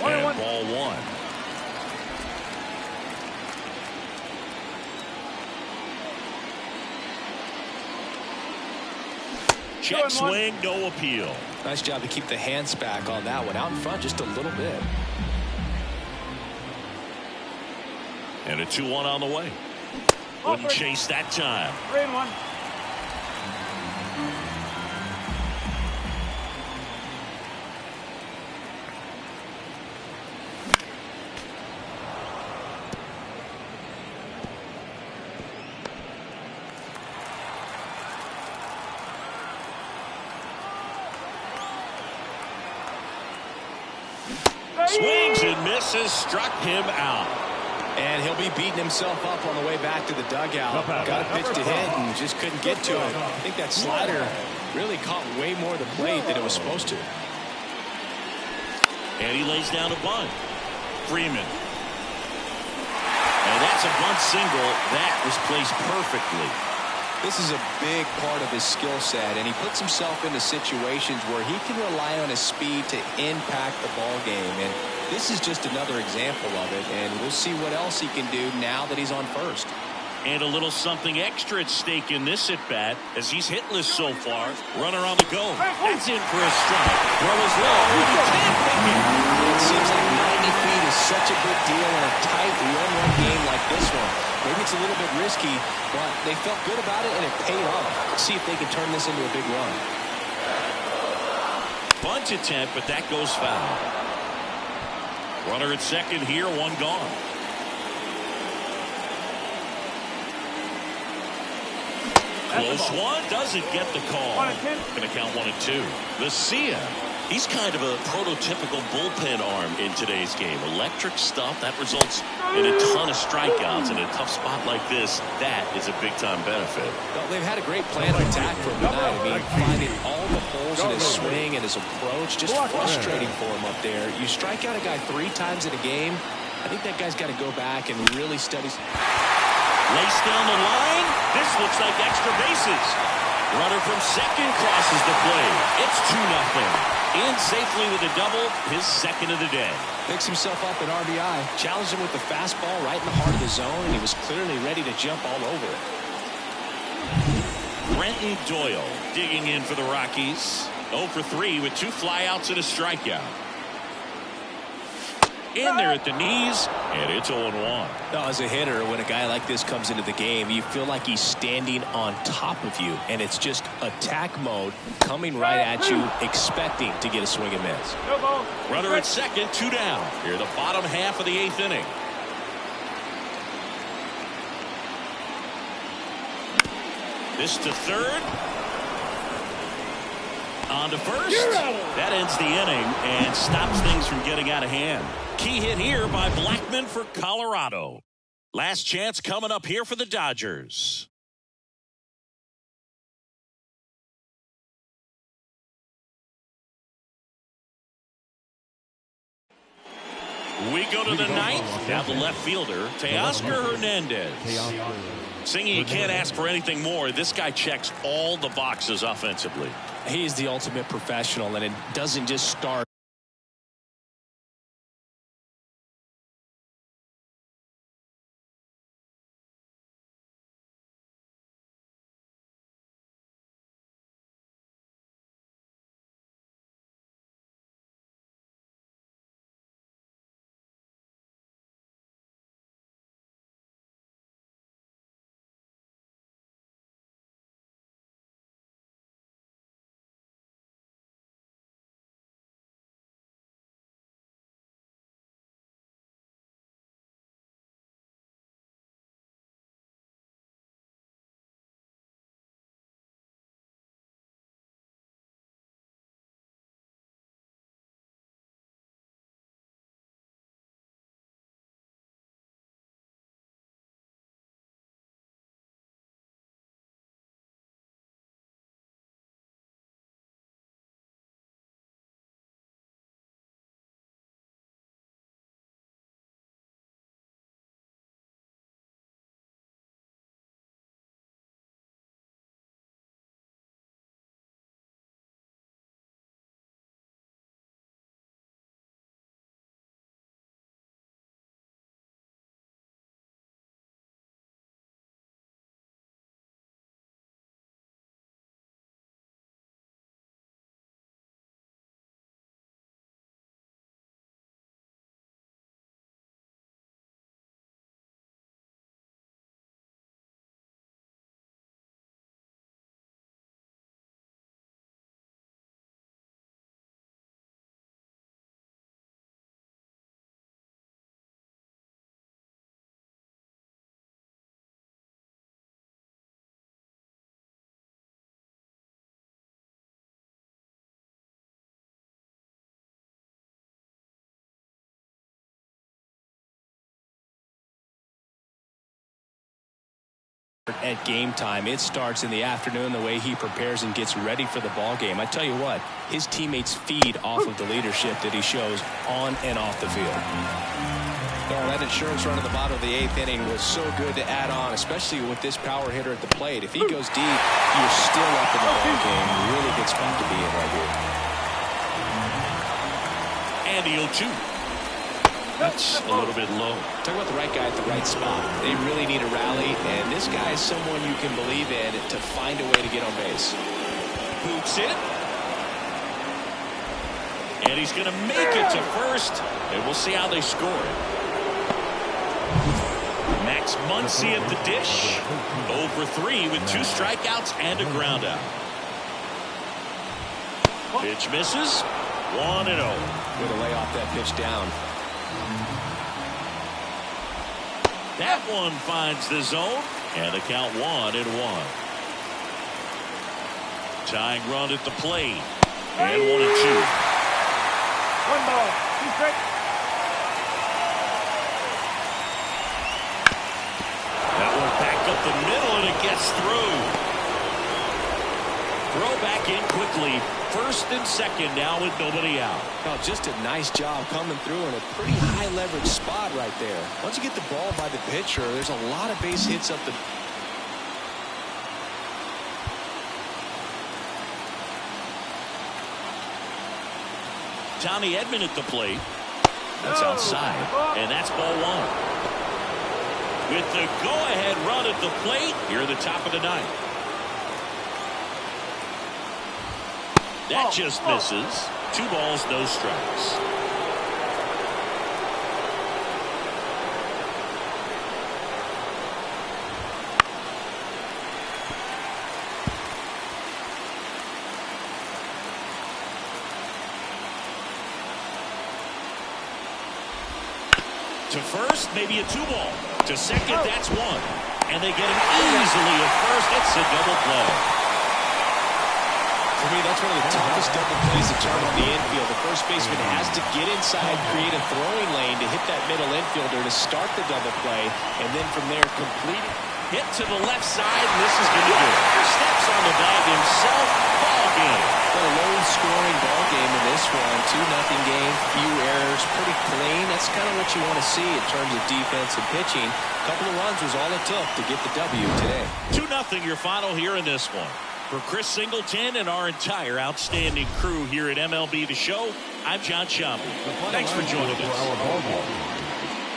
And ball 1. Check swing, no appeal. Nice job to keep the hands back on that one. Out in front just a little bit. And a 2-1 on the way. Wouldn't chase that time. 3-1. This has struck him out. And he'll be beating himself up on the way back to the dugout. Got a pitch to hit and just couldn't get to it. I think that slider really caught way more of the plate than it was supposed to. And he lays down a bunt. Freeman. And that's a bunt single. That was placed perfectly. This is a big part of his skill set, and he puts himself into situations where he can rely on his speed to impact the ball game. And this is just another example of it, and we'll see what else he can do now that he's on first. And a little something extra at stake in this at-bat as he's hitless so far. Runner on the go. That's in for a strike. Throw is low. You can't make it. It seems like 90 feet is such a big deal in a tight one-run game like this one. Maybe it's a little bit risky, but they felt good about it, and it paid off. Let's see if they can turn this into a big run. Bunt attempt, but that goes foul. Runner at second here, one gone. Close one, doesn't get the call. Going to count 1-2. Vesia, he's kind of a prototypical bullpen arm in today's game. Electric stuff that results in a ton of strikeouts in a tough spot like this. That is a big-time benefit. Well, they've had a great plan of attack for him tonight. I mean, finding all the holes in his swing and his approach, just frustrating for him up there. You strike out a guy 3 times in a game, I think that guy's got to go back and really study. Lace down the line. This looks like extra bases. Runner from second crosses the plate. It's 2-0. In safely with a double, his second of the day. Picks himself up at RBI. Challenged him with the fastball right in the heart of the zone, and he was clearly ready to jump all over it. Brenton Doyle digging in for the Rockies. 0 for 3 with 2 flyouts and a strikeout. In there at the knees, and it's 0-1. Now, as a hitter, when a guy like this comes into the game, you feel like he's standing on top of you, and it's just attack mode coming right at you, expecting to get a swing and miss. Runner at second, 2 down. Here, the bottom half of the 8th inning. This to third. On to first. That ends the inning and stops things from getting out of hand. Key hit here by Blackman for Colorado. Last chance coming up here for the Dodgers. We go to the 9th. Now the left fielder, Teoscar Hernandez. Singing, you can't ask for anything more. This guy checks all the boxes offensively. He's the ultimate professional, and it doesn't just start at game time. It starts in the afternoon, the way he prepares and gets ready for the ball game. I tell you what, his teammates feed off of the leadership that he shows on and off the field. Well, that insurance run in the bottom of the 8th inning was so good to add on, especially with this power hitter at the plate. If he goes deep, you're still up in the ball game. Really good spot to be in right here. And the 0-2. That's a little bit low. Talk about the right guy at the right spot. They really need a rally, and this guy is someone you can believe in to find a way to get on base. Boots it. And he's going to make it to first, and we'll see how they score it. Max Muncy at the dish. 0 for 3 with 2 strikeouts and a ground out. Pitch misses. 1-0. Way to lay off that pitch down. That one finds the zone, and the count 1-1. Tying run at the plate, and 1-2. 1 ball, 2 strikes. That one back up the middle, and it gets through. Throw back in quickly. First and second now with nobody out. Oh, just a nice job coming through in a pretty high leverage spot right there. Once you get the ball by the pitcher, there's a lot of base hits up the... Tommy Edman at the plate. That's outside, and that's ball 1. With the go-ahead run at the plate here at the top of the 9th. That just misses. 2 balls, no strikes. To first, maybe a 2 ball. To second, that's 1. And they get him easily at first. It's a double play. For me, that's one of the toughest double plays to turn on the infield. The first baseman has to get inside, create a throwing lane to hit that middle infielder to start the double play, and then from there complete it. Hit to the left side, and this is going to do it. Steps on the bag himself. Ball game. A low-scoring ball game in this one. 2-0 game, few errors, pretty clean. That's kind of what you want to see in terms of defense and pitching. A couple of runs was all it took to get the W today. 2-0 your final here in this one. For Chris Singleton and our entire outstanding crew here at MLB The Show, I'm John Schaub. Thanks for joining us.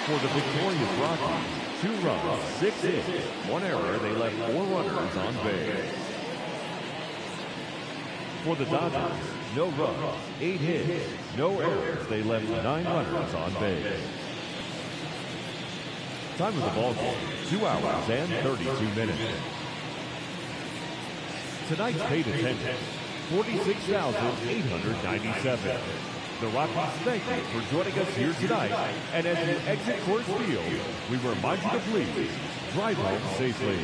For the victorious Rockies, 2 runs, 6 hits, 1 error. They left 4 runners on base. For the Dodgers, no runs, 8 hits, no errors. They left 9 runners on base. Time of the ball game, 2 hours and 32 minutes. Tonight's paid attendance, 46,897. The Rockies thank you for joining us here tonight, and as you exit Coors Field, we remind you to please drive home safely.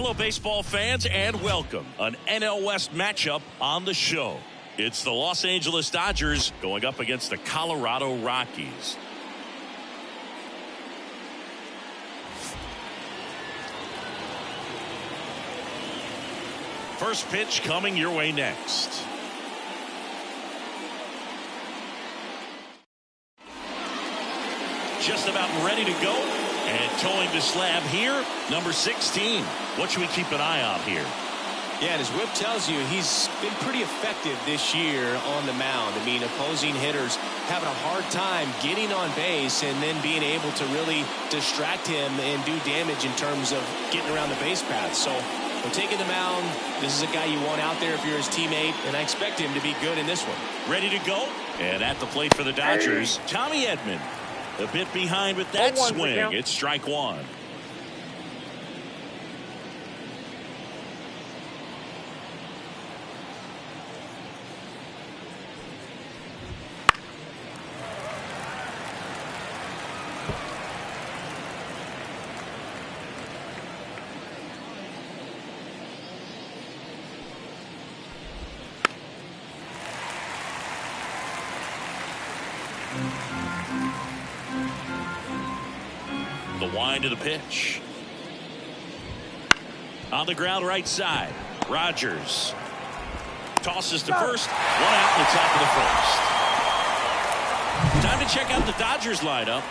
Hello, baseball fans, and welcome. An NL West matchup on the show. It's the Los Angeles Dodgers going up against the Colorado Rockies. First pitch coming your way next. Just about ready to go. And towing the slab here, number 16. What should we keep an eye on here? Yeah, and as Whip tells you, he's been pretty effective this year on the mound. I mean, opposing hitters having a hard time getting on base and then being able to really distract him and do damage in terms of getting around the base path. So when taking the mound, this is a guy you want out there if you're his teammate, and I expect him to be good in this one. Ready to go? And at the plate for the Dodgers, Tommy Edman. A bit behind with that swing. It's strike one. The wind of the pitch. On the ground right side. Rogers tosses to first. One out in the top of the first. Time to check out the Dodgers lineup.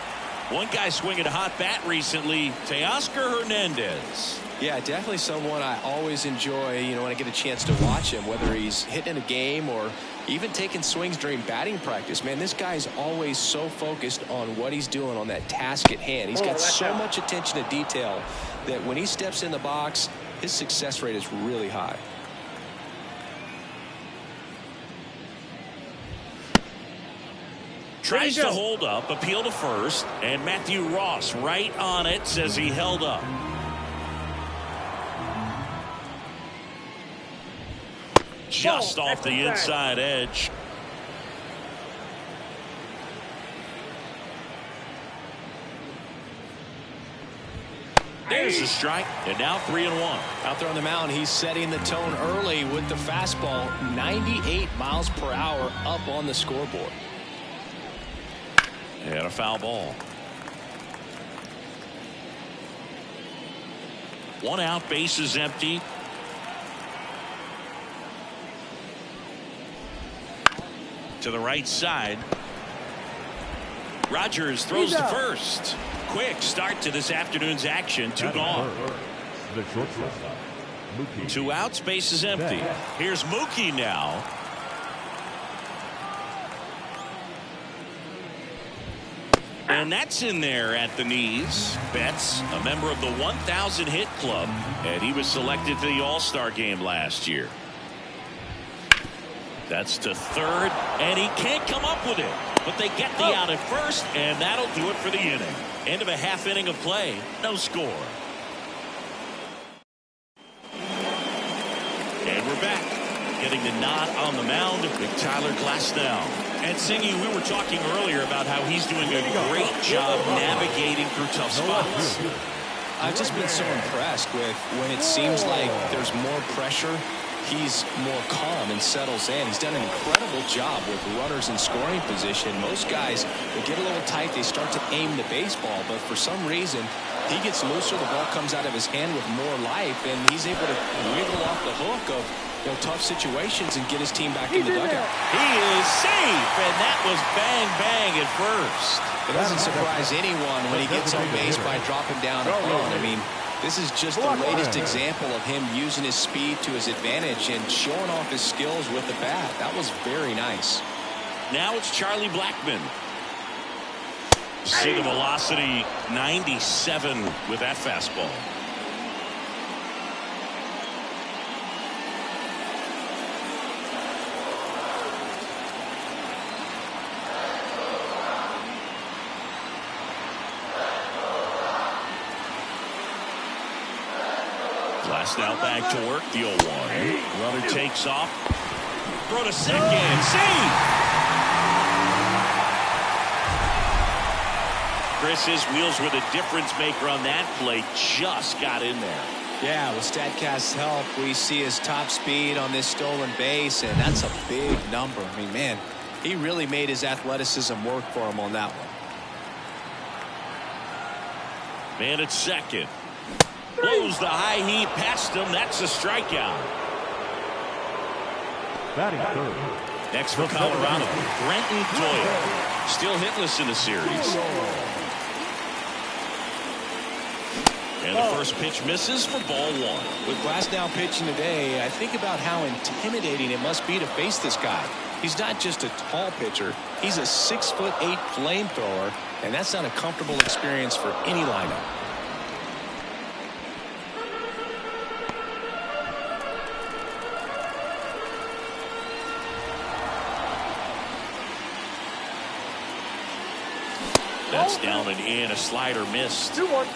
One guy swinging a hot bat recently, Teoscar Hernandez. Yeah, definitely someone I always enjoy, when I get a chance to watch him, whether he's hitting a game or even taking swings during batting practice. Man, this guy's always so focused on what he's doing on that task at hand. He's got so much attention to detail that when he steps in the box, his success rate is really high. Tries to hold up, appeal to first, and Matthew Ross right on it, says he held up. Just off the inside edge. There's a strike, and now 3-1. Out there on the mound, he's setting the tone early with the fastball, 98 miles per hour up on the scoreboard. And a foul ball. One out, bases empty. To the right side. Rogers throws to first. Quick start to this afternoon's action. Two gone. The shortstop, Mookie. 2 outs, bases empty. Here's Mookie now. And that's in there at the knees. Betts, a member of the 1,000 hit club, and he was selected for the All-Star game last year. That's to third, and he can't come up with it. But they get the out at first, and that'll do it for the inning. End of a half inning of play, no score. And we're back. Getting the nod on the mound, Tyler Glasnow. And Singy, we were talking earlier about how he's doing a great job navigating through tough spots. I've just been so impressed with when it seems like there's more pressure, he's more calm and settles in. He's done an incredible job with runners in scoring position. Most guys, they get a little tight, they start to aim the baseball, but for some reason, he gets looser, the ball comes out of his hand with more life, and he's able to wiggle off the hook of tough situations and get his team back in the dugout. He is safe, and that was bang, bang at first. It doesn't surprise anyone when he gets on base by dropping down a run. I mean, this is just the latest example of him using his speed to his advantage and showing off his skills with the bat. That was very nice. Now it's Charlie Blackmon. See the velocity, 97 with that fastball. Now back to work, the 0-1. Runner takes off. Throw to second. Save! Chris, his wheels were the difference maker on that play. Just got in there. Yeah, with StatCast's help, we see his top speed on this stolen base, and that's a big number. I mean, man, he really made his athleticism work for him on that one. Man at second. Blows the high heat past him. That's a strikeout. Batting third. Next for Colorado, Brenton Doyle. Still hitless in the series. And the first pitch misses for ball one. With Glasnow pitching today, I think about how intimidating it must be to face this guy. He's not just a tall pitcher. He's a 6'8" flamethrower, and that's not a comfortable experience for any lineup. That's down and in. A slider missed. 2-1.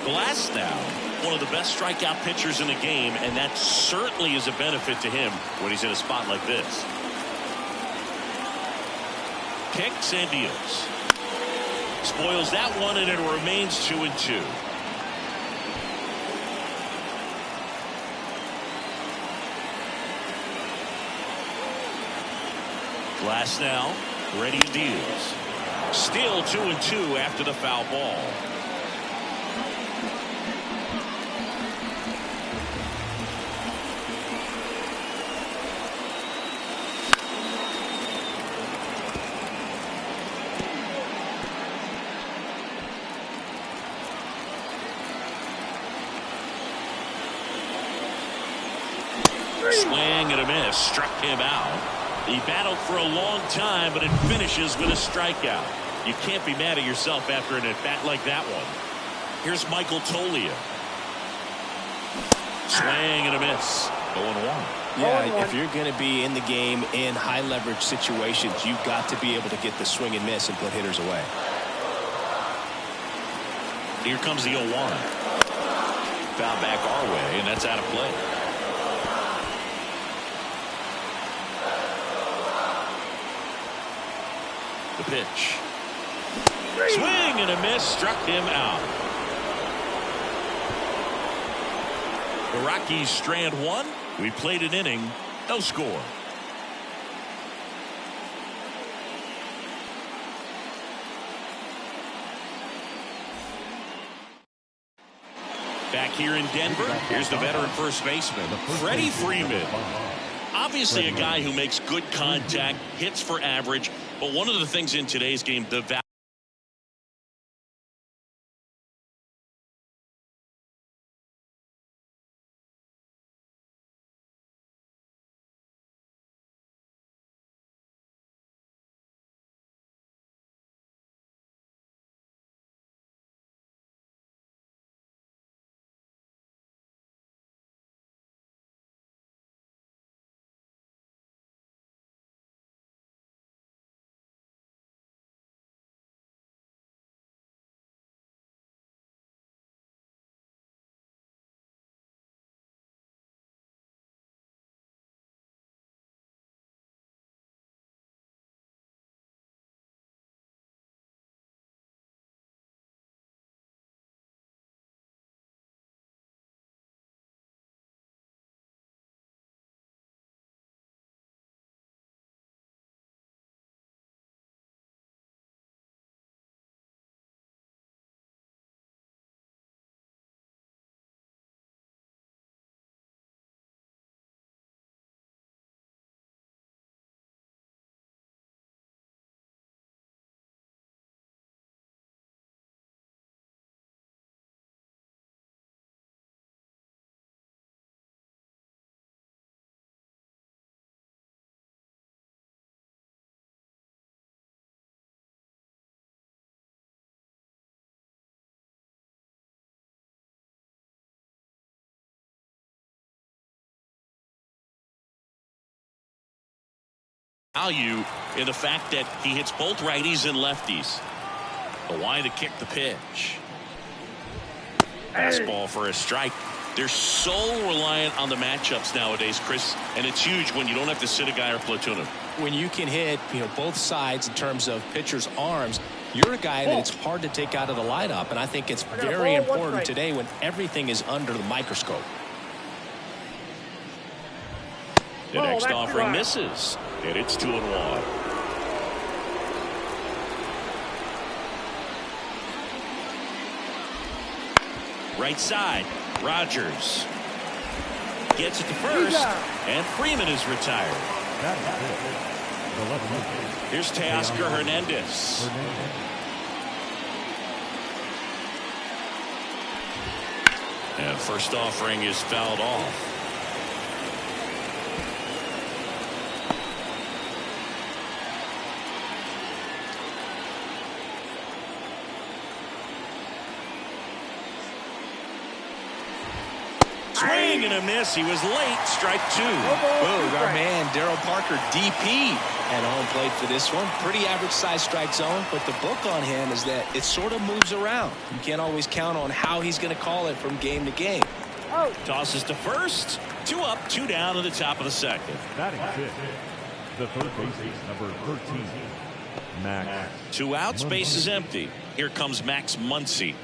Glasnow, one of the best strikeout pitchers in the game, and that certainly is a benefit to him when he's in a spot like this. Kicks and deals. Spoils that one, and it remains 2-2. Glasnow ready to deals. Still 2-2 after the foul ball. Swing and a miss. Struck him out. He battled for a long time, but it finishes with a strikeout. You can't be mad at yourself after an at-bat like that one. Here's Michael Toglia. Swing and a miss. 0-1. Yeah, if you're going to be in the game in high-leverage situations, you've got to be able to get the swing and miss and put hitters away. Here comes the 0-1. Foul back our way, and that's out of play. The pitch. Swing and a miss. Struck him out. The Rockies strand one. We played an inning. No score. Back here in Denver, here's the veteran first baseman, Freddie Freeman. Obviously a guy who makes good contact, hits for average, but one of the things in today's game, the value in the fact that he hits both righties and lefties. The why to kick the pitch. Fastball for a strike. They're so reliant on the matchups nowadays, Chris, and it's huge when you don't have to sit a guy or platoon him. When you can hit, both sides in terms of pitchers' arms, you're a guy that it's hard to take out of the lineup, and I think it's very important today when everything is under the microscope. The next offering misses, and it's 2-1. Right side, Rogers gets it to first, and Freeman is retired. Here's Teoscar Hernandez. And first offering is fouled off. Swing and a miss. He was late. Strike two. Our man Darryl Parker, DP, at home plate for this one. Pretty average size strike zone, but the book on him is that it sort of moves around. You can't always count on how he's going to call it from game to game. Tosses to first. 2 up, 2 down in the top of the second. Batting fifth, the third baseman, number 13, Max. 2 outs, base is empty. Here comes Max Muncy.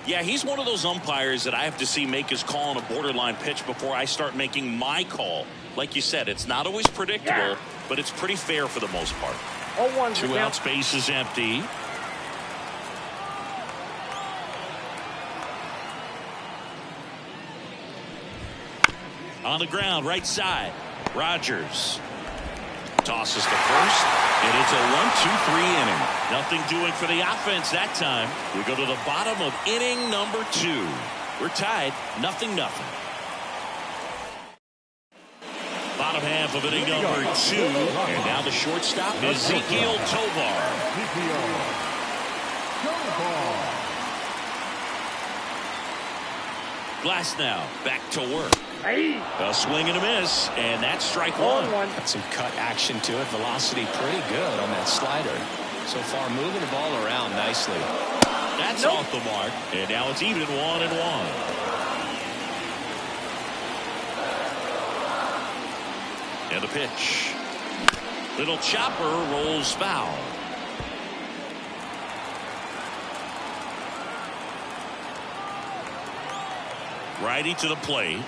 Yeah, he's one of those umpires that I have to see make his call on a borderline pitch before I start making my call. Like you said, it's not always predictable, but it's pretty fair for the most part. 2 outs, base is empty. On the ground, right side. Rogers tosses to first, and it's a 1-2-3 inning. Nothing doing for the offense that time. We go to the bottom of inning number 2. We're tied, 0-0. Bottom half of inning number 2, and now the shortstop is Ezequiel Tovar. Glass now back to work. A swing and a miss, and that's strike one. Got some cut action to it. Velocity pretty good on that slider. So far moving the ball around nicely. That's off the mark, and now it's even 1-1. And the pitch. Little chopper rolls foul. Righty to the plate.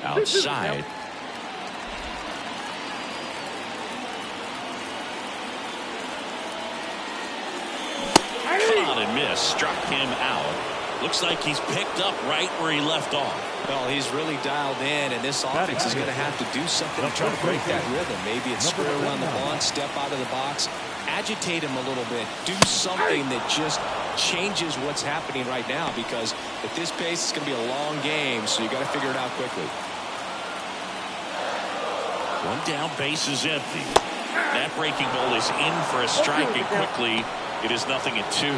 Outside. Caught and missed. Struck him out. Looks like he's picked up right where he left off. Well, he's really dialed in, and this offense is going to have to do something to try to break that rhythm. Maybe it's square around the ball, step out of the box, agitate him a little bit, do something that just changes what's happening right now, because at this pace, it's going to be a long game, so you got to figure it out quickly. 1 down, base is empty. That breaking ball is in for a strike, and quickly it is 0-2.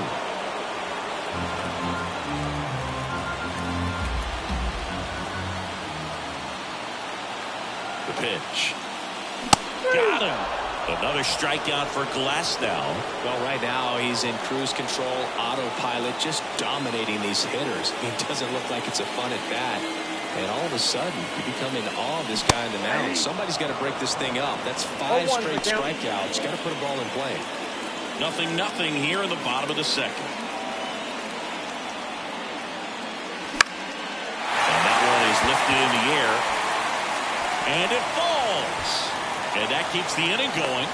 The pitch. Got him. Another strikeout for Glasnow. Well, right now he's in cruise control, autopilot, just dominating these hitters. It doesn't look like it's a fun at bat. And all of a sudden, you become in awe of this guy in the mound. Somebody's got to break this thing up. That's 5 straight strikeouts. Got to put a ball in play. 0-0 here in the bottom of the second. And that one is lifted in the air. And it falls. And that keeps the inning going.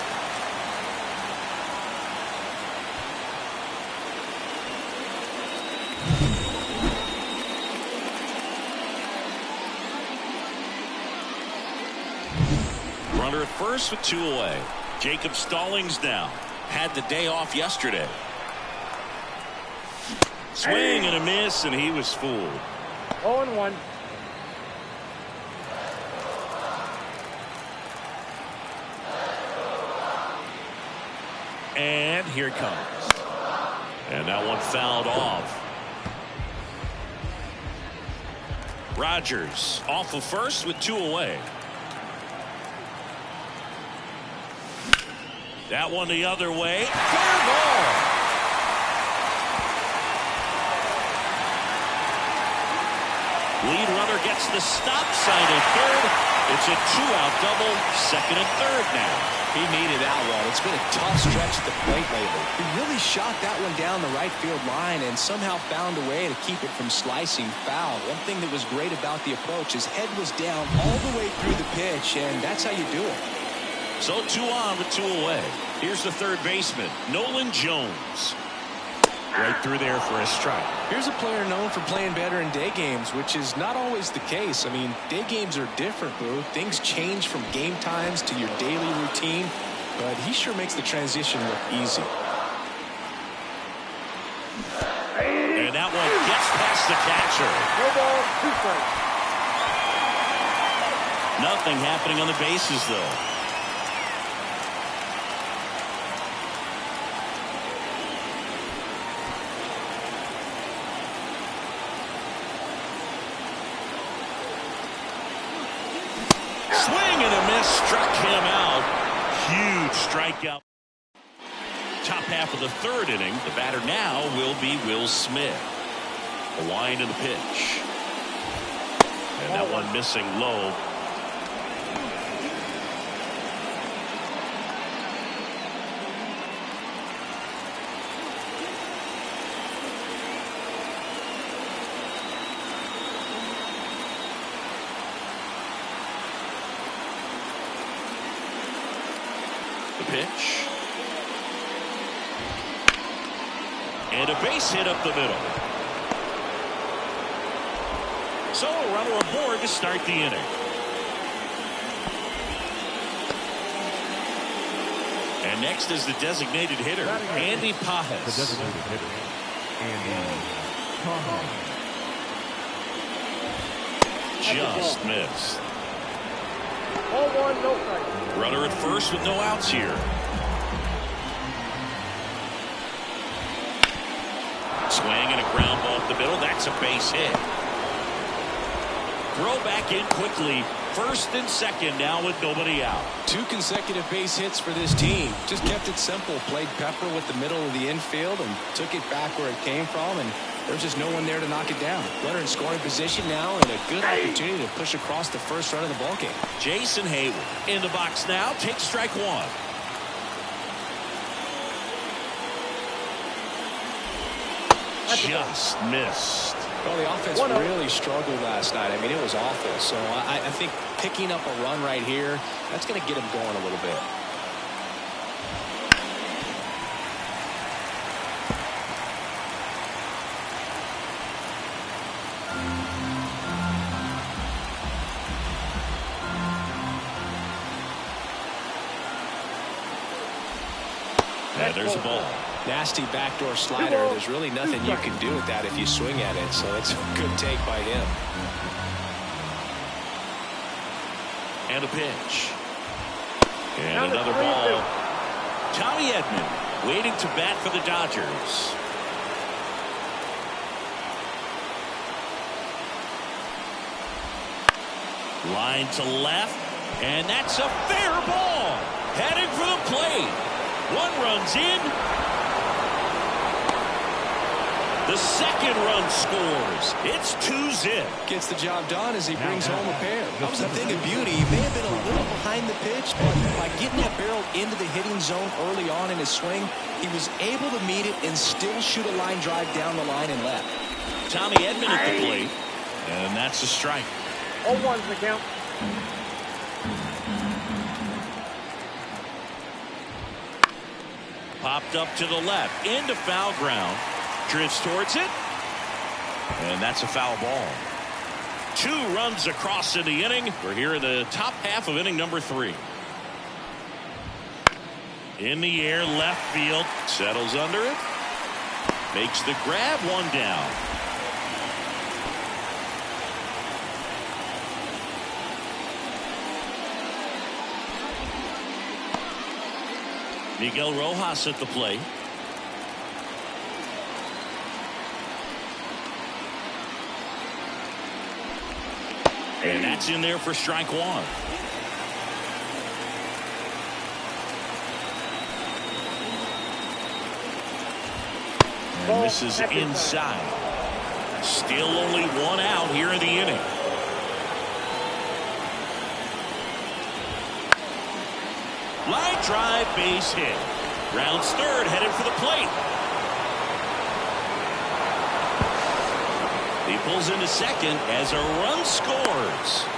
Runner at first with 2 away. Jacob Stallings now. Had the day off yesterday. Swing and a miss, and he was fooled. 0-1. And here it comes. And that one fouled off. Rogers off of first with 2 away. That one the other way. Fair ball. Lead runner gets the stop sign at third. It's a two-out double, second and third now. He needed that one. It's been a tough stretch at the plate lately. He really shot that one down the right field line and somehow found a way to keep it from slicing foul. One thing that was great about the approach, his head was down all the way through the pitch, and that's how you do it. So 2 on with 2 away. Here's the third baseman, Nolan Jones. Right through there for a strike. Here's a player known for playing better in day games, which is not always the case. I mean, day games are different, Boo. Things change from game times to your daily routine, but he sure makes the transition look easy. And that one gets past the catcher. No ball, 2 strikes. Nothing happening on the bases, though. Swing and a miss, struck him out. Huge strikeout. Top half of the third inning. The batter now will be Will Smith. The wind of the pitch. And that one missing low. Pitch. And a base hit up the middle. So a runner aboard to start the inning. And next is the designated hitter, Andy Pajes. The designated hitter, Andy Pajes. Just missed. 0-1, no strikes. Runner at first with no outs here. Swing and a ground ball up the middle. That's a base hit. Throw back in quickly. First and second now with nobody out. 2 consecutive base hits for this team. Just kept it simple. Played pepper with the middle of the infield and took it back where it came from, and there's just no one there to knock it down. Runner in scoring position now, and a good opportunity to push across the first run of the ballgame. Jason Hayward in the box now. Takes strike 1. Just missed. Well, the offense really struggled last night. I mean, it was awful. So I think picking up a run right here, that's going to get him going a little bit. Yeah, there's a ball. Nasty backdoor slider. There's really nothing you can do with that if you swing at it. So it's a good take by him. And a pitch. And another ball. Tommy Edman waiting to bat for the Dodgers. Line to left. And that's a fair ball. Heading for the plate. 1 run's in. The second run scores. It's 2-zip. Gets the job done as he brings home a pair. That was the thing of beauty. He may have been a little behind the pitch, but by getting that barrel into the hitting zone early on in his swing, he was able to meet it and still shoot a line drive down the line and left. Tommy Edman at the plate. And that's a strike. 0-1's the count. Popped up to the left. Into foul ground. Drifts towards it. And that's a foul ball. 2 runs across in the inning. We're here in the top half of inning number 3. In the air, left field. Settles under it. Makes the grab. 1 down. Miguel Rojas at the plate. And that's in there for strike 1. And this is inside. Still only one out here in the inning. Line drive, base hit. Rounds third, headed for the plate. He pulls into second as a run scores.